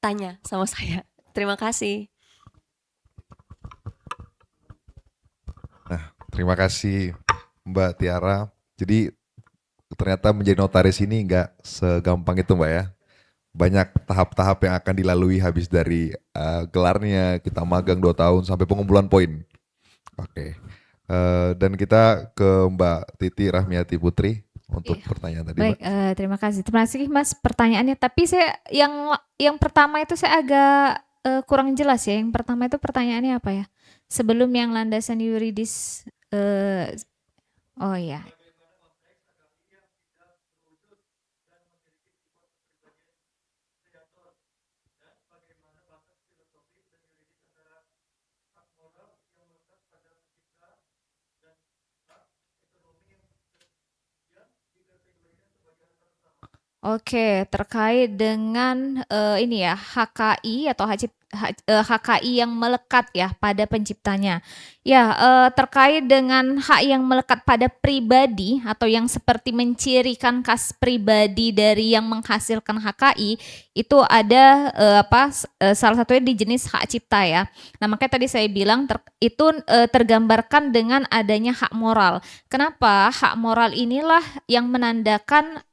tanya sama saya. Terima kasih.
Nah, terima kasih Mbak Tiara. Jadi ternyata menjadi notaris ini nggak segampang itu Mbak ya. Banyak tahap-tahap yang akan dilalui habis dari gelarnya, kita magang 2 tahun sampai pengumpulan poin. Oke. Dan kita ke Mbak Titi Rahmiati Putri untuk pertanyaan tadi.
Baik, terima kasih. Terima kasih Mas pertanyaannya. Tapi saya yang pertama itu saya agak kurang jelas ya. Yang pertama itu pertanyaannya apa ya? Sebelum yang landasan yuridis. Oh ya. Oke, terkait dengan ini ya HKI atau HKI yang melekat ya pada penciptanya. Ya, terkait dengan hak yang melekat pada pribadi atau yang seperti mencirikan khas pribadi dari yang menghasilkan HKI itu ada salah satunya di jenis hak cipta ya. Nah, makanya tadi saya bilang itu tergambarkan dengan adanya hak moral. Kenapa? Hak moral inilah yang menandakan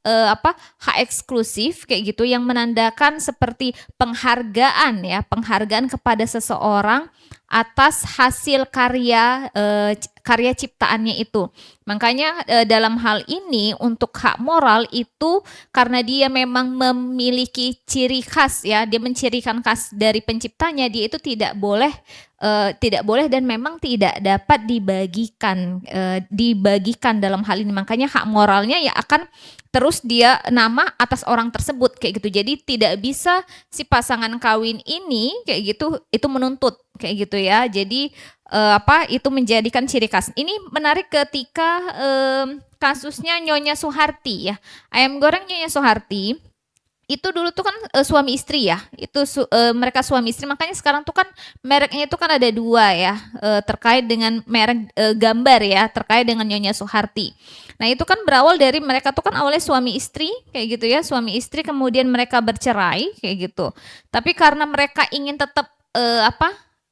hak eksklusif kayak gitu, yang menandakan seperti penghargaan ya, penghargaan kepada seseorang atas hasil karya karya ciptaannya itu. Makanya dalam hal ini untuk hak moral itu karena dia memang memiliki ciri khas ya, dia mencirikan khas dari penciptanya, dia itu tidak boleh dan memang tidak dapat dibagikan dalam hal ini. Makanya hak moralnya ya akan terus dia nama atas orang tersebut kayak gitu. Jadi tidak bisa si pasangan kawin ini kayak gitu itu menuntut kayak gitu ya. Jadi itu menjadikan ciri khas. Ini menarik ketika kasusnya Nyonya Soeharti ya. Ayam goreng Nyonya Soeharti itu dulu tuh kan suami istri ya. Itu mereka suami istri, makanya sekarang tuh kan mereknya itu kan ada 2 ya, terkait dengan merek gambar ya, terkait dengan Nyonya Soeharti. Nah, itu kan berawal dari mereka tuh kan awalnya suami istri kayak gitu ya, suami istri kemudian mereka bercerai kayak gitu. Tapi karena mereka ingin tetap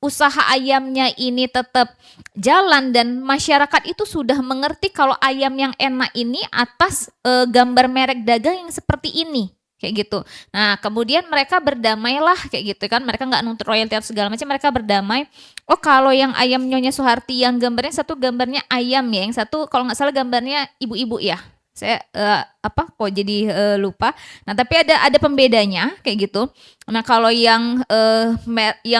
usaha ayamnya ini tetap jalan dan masyarakat itu sudah mengerti kalau ayam yang enak ini atas gambar merek dagang yang seperti ini kayak gitu. Nah, kemudian mereka berdamailah kayak gitu kan, mereka nggak nuntut royalti atau segala macam, mereka berdamai. Oh, kalau yang ayam Nyonya Soeharti yang gambarnya satu gambarnya ayam ya, yang satu kalau nggak salah gambarnya ibu-ibu ya. Saya kok jadi lupa. Nah, tapi ada pembedanya kayak gitu. Nah, kalau yang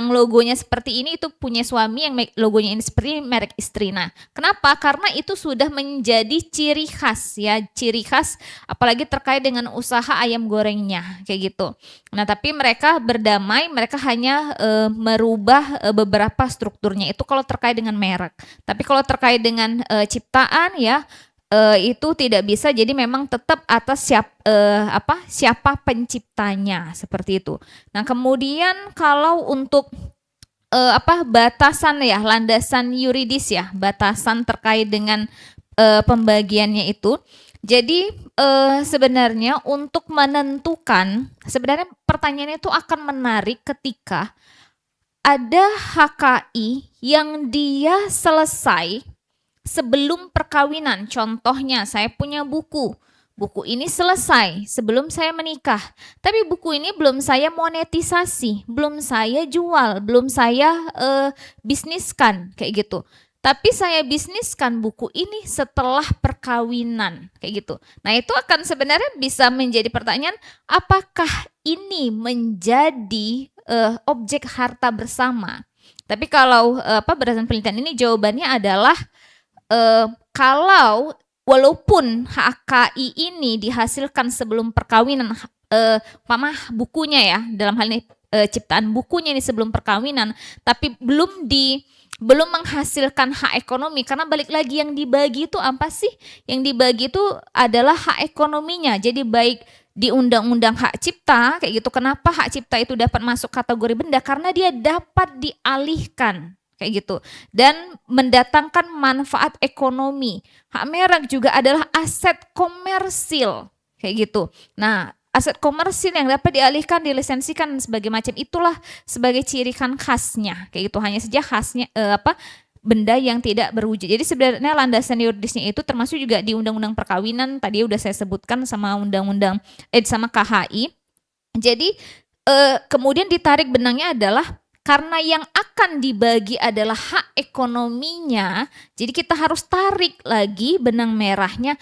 logonya seperti ini itu punya suami, yang logonya ini seperti ini merek istri. Nah, kenapa? Karena itu sudah menjadi ciri khas ya, ciri khas apalagi terkait dengan usaha ayam gorengnya kayak gitu. Nah, tapi mereka berdamai, mereka hanya merubah beberapa strukturnya itu kalau terkait dengan merek. Tapi kalau terkait dengan ciptaan ya itu tidak bisa, jadi memang tetap atas siapa penciptanya seperti itu. Nah, kemudian kalau untuk batasan ya, landasan yuridis ya, batasan terkait dengan pembagiannya itu. Jadi sebenarnya untuk menentukan, sebenarnya pertanyaannya itu akan menarik ketika ada HKI yang dia selesai sebelum perkawinan. Contohnya saya punya buku ini selesai sebelum saya menikah, tapi buku ini belum saya monetisasi, belum saya jual, belum saya bisniskan kayak gitu. Tapi saya bisniskan buku ini setelah perkawinan kayak gitu. Nah, itu akan sebenarnya bisa menjadi pertanyaan, apakah ini menjadi objek harta bersama? Tapi kalau berdasarkan penelitian ini jawabannya adalah kalau walaupun HKI ini dihasilkan sebelum perkawinan, bukunya ya, dalam hal ini ciptaan bukunya ini sebelum perkawinan, tapi belum menghasilkan hak ekonomi, karena balik lagi yang dibagi itu apa sih? Yang dibagi itu adalah hak ekonominya. Jadi baik di undang-undang hak cipta kayak gitu, kenapa hak cipta itu dapat masuk kategori benda? Karena dia dapat dialihkan kayak gitu dan mendatangkan manfaat ekonomi. Hak merek juga adalah aset komersil kayak gitu. Nah, aset komersil yang dapat dialihkan, dilisensikan sebagai macam, itulah sebagai ciri khasnya kayak gitu. Hanya saja khasnya benda yang tidak berwujud. Jadi sebenarnya landasan yuridisnya itu termasuk juga di undang-undang perkawinan, tadi udah saya sebutkan, sama undang-undang sama KHI. Jadi kemudian ditarik benangnya adalah karena yang akan dibagi adalah hak ekonominya, jadi kita harus tarik lagi benang merahnya,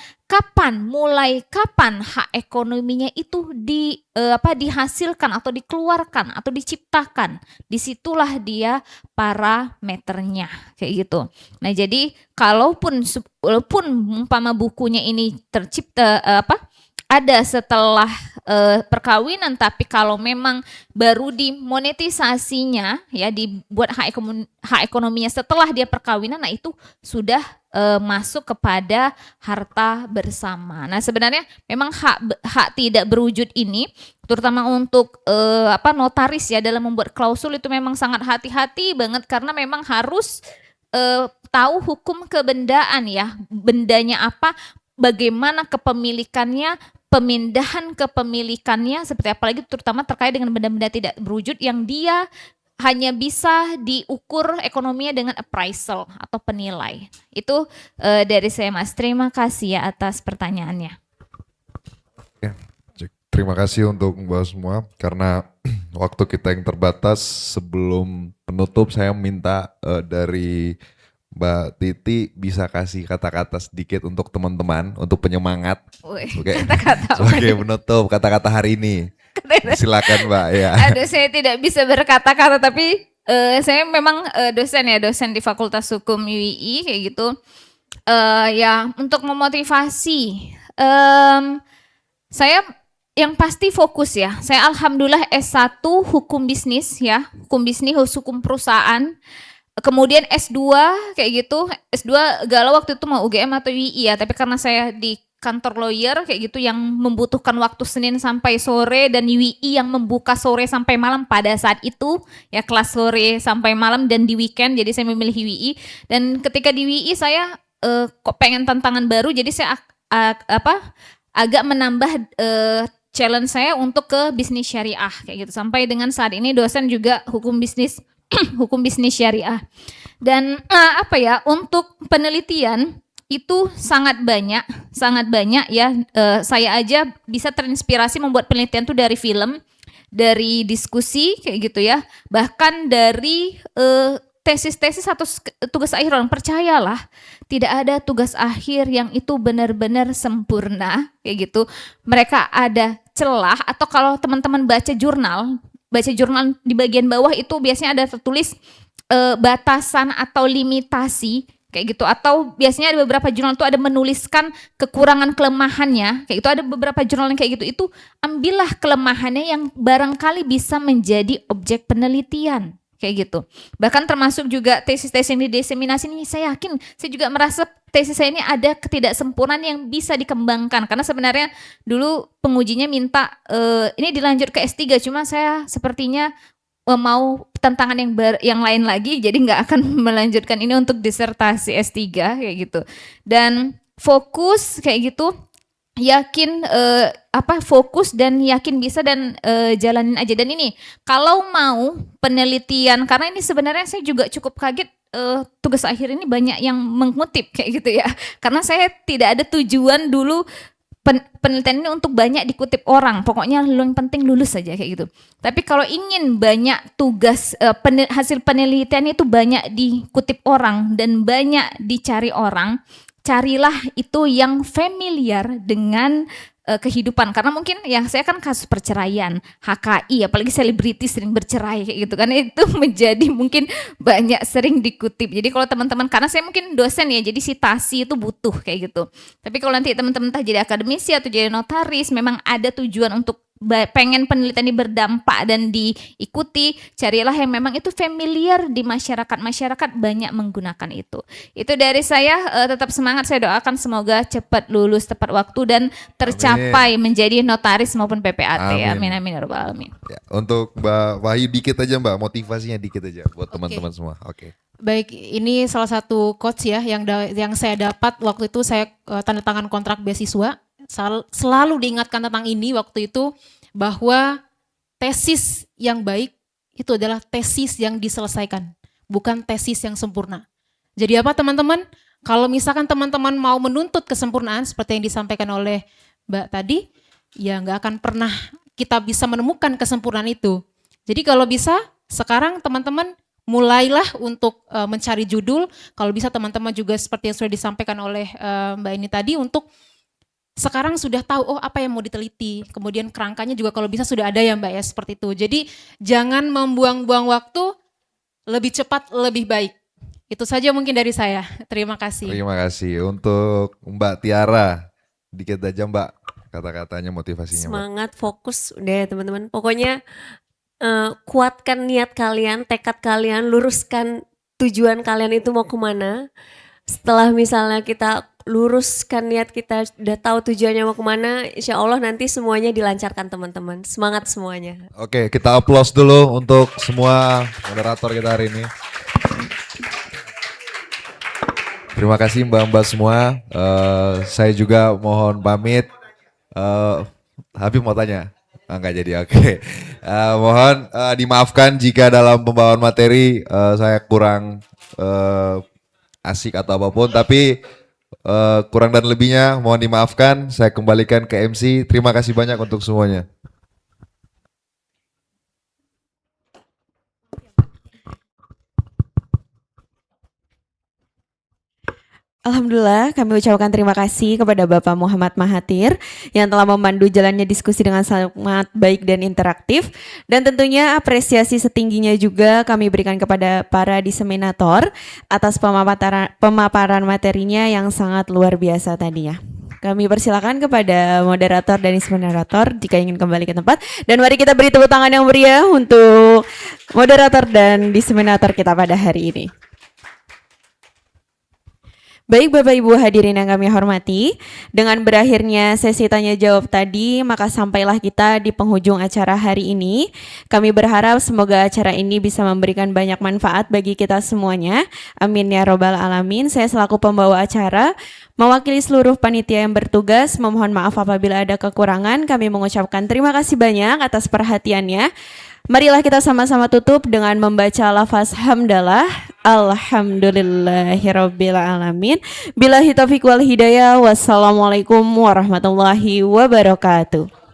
mulai kapan hak ekonominya itu dihasilkan atau dikeluarkan atau diciptakan. Disitulah dia parameternya kayak gitu. Nah, jadi walaupun umpama bukunya ini tercipta ada setelah perkawinan, tapi kalau memang baru dimonetisasinya ya, dibuat hak ekonominya setelah dia perkawinan, nah itu sudah masuk kepada harta bersama. Nah, sebenarnya memang hak tidak berwujud ini terutama untuk notaris ya dalam membuat klausul itu memang sangat hati-hati banget, karena memang harus tahu hukum kebendaan ya, bendanya apa, bagaimana kepemilikannya, pemindahan kepemilikannya seperti apa, lagi terutama terkait dengan benda-benda tidak berwujud yang dia hanya bisa diukur ekonominya dengan appraisal atau penilai. Itu dari saya, Mas. Terima kasih ya atas pertanyaannya.
Ya, terima kasih untuk Mbak semua, karena waktu kita yang terbatas. Sebelum penutup saya minta dari Mbak Titi bisa kasih kata-kata sedikit untuk teman-teman, untuk penyemangat sebagai penutup kata-kata hari ini. Silakan Mbak ya.
Aduh, saya tidak bisa berkata-kata, tapi saya memang dosen di Fakultas Hukum UII kayak gitu. Ya, untuk memotivasi, saya yang pasti fokus ya. Saya alhamdulillah S1 hukum bisnis ya, hukum perusahaan. Kemudian S2 kayak gitu, S2 galau waktu itu mau UGM atau UI ya, tapi karena saya di kantor lawyer kayak gitu yang membutuhkan waktu Senin sampai sore, dan UI yang membuka sore sampai malam pada saat itu ya, kelas sore sampai malam dan di weekend, jadi saya memilih UI. Dan ketika di UI saya kok pengen tantangan baru, jadi saya agak menambah challenge saya untuk ke bisnis syariah kayak gitu, sampai dengan saat ini dosen juga hukum bisnis hukum bisnis syariah. Dan untuk penelitian itu sangat banyak ya. Saya aja bisa terinspirasi membuat penelitian tuh dari film, dari diskusi kayak gitu ya, bahkan dari tesis-tesis atau tugas akhir. Orang percayalah, tidak ada tugas akhir yang itu benar-benar sempurna kayak gitu. Mereka ada celah, atau kalau teman-teman baca jurnal di bagian bawah itu biasanya ada tertulis batasan atau limitasi kayak gitu, atau biasanya ada beberapa jurnal itu ada menuliskan kekurangan kelemahannya kayak gitu. Ada beberapa jurnal yang kayak gitu, itu ambillah kelemahannya yang barangkali bisa menjadi objek penelitian kayak gitu. Bahkan termasuk juga tesis-tesis yang didiseminasi ini, saya yakin, saya juga merasa tesis saya ini ada ketidaksempurnaan yang bisa dikembangkan, karena sebenarnya dulu pengujinya minta ini dilanjut ke S3, cuma saya sepertinya mau tantangan yang lain lagi, jadi nggak akan melanjutkan ini untuk disertasi S3 kayak gitu. Dan fokus kayak gitu, yakin fokus dan yakin bisa, dan jalanin aja. Dan ini kalau mau penelitian, karena ini sebenarnya saya juga cukup kaget, tugas akhir ini banyak yang mengutip kayak gitu ya, karena saya tidak ada tujuan dulu penelitian ini untuk banyak dikutip orang, pokoknya yang penting lulus saja kayak gitu. Tapi kalau ingin banyak tugas hasil penelitian itu banyak dikutip orang dan banyak dicari orang, carilah itu yang familiar dengan kehidupan. Karena mungkin yang saya kan kasus perceraian, HKI, apalagi selebriti sering bercerai kayak gitu kan, itu menjadi mungkin banyak sering dikutip. Jadi kalau teman-teman, karena saya mungkin dosen ya, jadi sitasi itu butuh kayak gitu. Tapi kalau nanti teman-teman entah jadi akademisi atau jadi notaris, memang ada tujuan untuk pengen penelitian ini berdampak dan diikuti, carilah yang memang itu familiar di masyarakat banyak menggunakan itu. Itu dari saya, tetap semangat, saya doakan semoga cepat lulus tepat waktu dan tercapai menjadi notaris maupun PPAT. Amin amin ya rabbal alamin.
Ya, untuk Mbak Wahyu dikit aja Mbak, motivasinya dikit aja buat teman-teman semua. Oke.
Baik, ini salah satu quotes ya yang saya dapat waktu itu saya tanda tangan kontrak beasiswa. Selalu diingatkan tentang ini waktu itu, bahwa tesis yang baik itu adalah tesis yang diselesaikan, bukan tesis yang sempurna. Jadi apa teman-teman? Kalau misalkan teman-teman mau menuntut kesempurnaan seperti yang disampaikan oleh Mbak tadi, ya nggak akan pernah kita bisa menemukan kesempurnaan itu. Jadi kalau bisa sekarang teman-teman mulailah untuk mencari judul. Kalau bisa teman-teman juga seperti yang sudah disampaikan oleh Mbak ini tadi, untuk sekarang sudah tahu apa yang mau diteliti, kemudian kerangkanya juga kalau bisa sudah ada ya Mbak ya, seperti itu. Jadi jangan membuang-buang waktu, lebih cepat lebih baik. Itu saja mungkin dari saya. Terima kasih.
Terima kasih. Untuk Mbak Tiara, dikit aja Mbak, kata-katanya, motivasinya, Mbak.
Semangat, fokus udah ya teman-teman. Pokoknya kuatkan niat kalian, tekad kalian, luruskan tujuan kalian itu mau kemana. Setelah misalnya kita luruskan niat kita, udah tahu tujuannya mau kemana, insya Allah nanti semuanya dilancarkan teman-teman. Semangat semuanya.
Oke, kita applause dulu untuk semua moderator kita hari ini. Terima kasih mbak-mbak semua. Saya juga mohon pamit. Habib mau tanya? Enggak jadi, oke. Mohon dimaafkan jika dalam pembawaan materi saya kurang asik atau apapun, tapi kurang dan lebihnya mohon dimaafkan. Saya kembalikan ke MC. Terima kasih banyak untuk semuanya.
Alhamdulillah kami ucapkan terima kasih kepada Bapak Muhammad Mahathir yang telah memandu jalannya diskusi dengan sangat baik dan interaktif, dan tentunya apresiasi setingginya juga kami berikan kepada para diseminator atas pemaparan materinya yang sangat luar biasa tadinya. Kami persilakan kepada moderator dan diseminator jika ingin kembali ke tempat, dan mari kita beri tepuk tangan yang meriah untuk moderator dan diseminator kita pada hari ini. Baik Bapak Ibu hadirin yang kami hormati, dengan berakhirnya sesi tanya jawab tadi, maka sampailah kita di penghujung acara hari ini. Kami berharap semoga acara ini bisa memberikan banyak manfaat bagi kita semuanya. Amin ya robbal alamin. Saya selaku pembawa acara, mewakili seluruh panitia yang bertugas, memohon maaf apabila ada kekurangan. Kami mengucapkan terima kasih banyak atas perhatiannya. Marilah kita sama-sama tutup dengan membaca lafaz hamdalah. Alhamdulillahirabbil alamin. Billahi taufiq wal hidayah. Wassalamualaikum warahmatullahi wabarakatuh.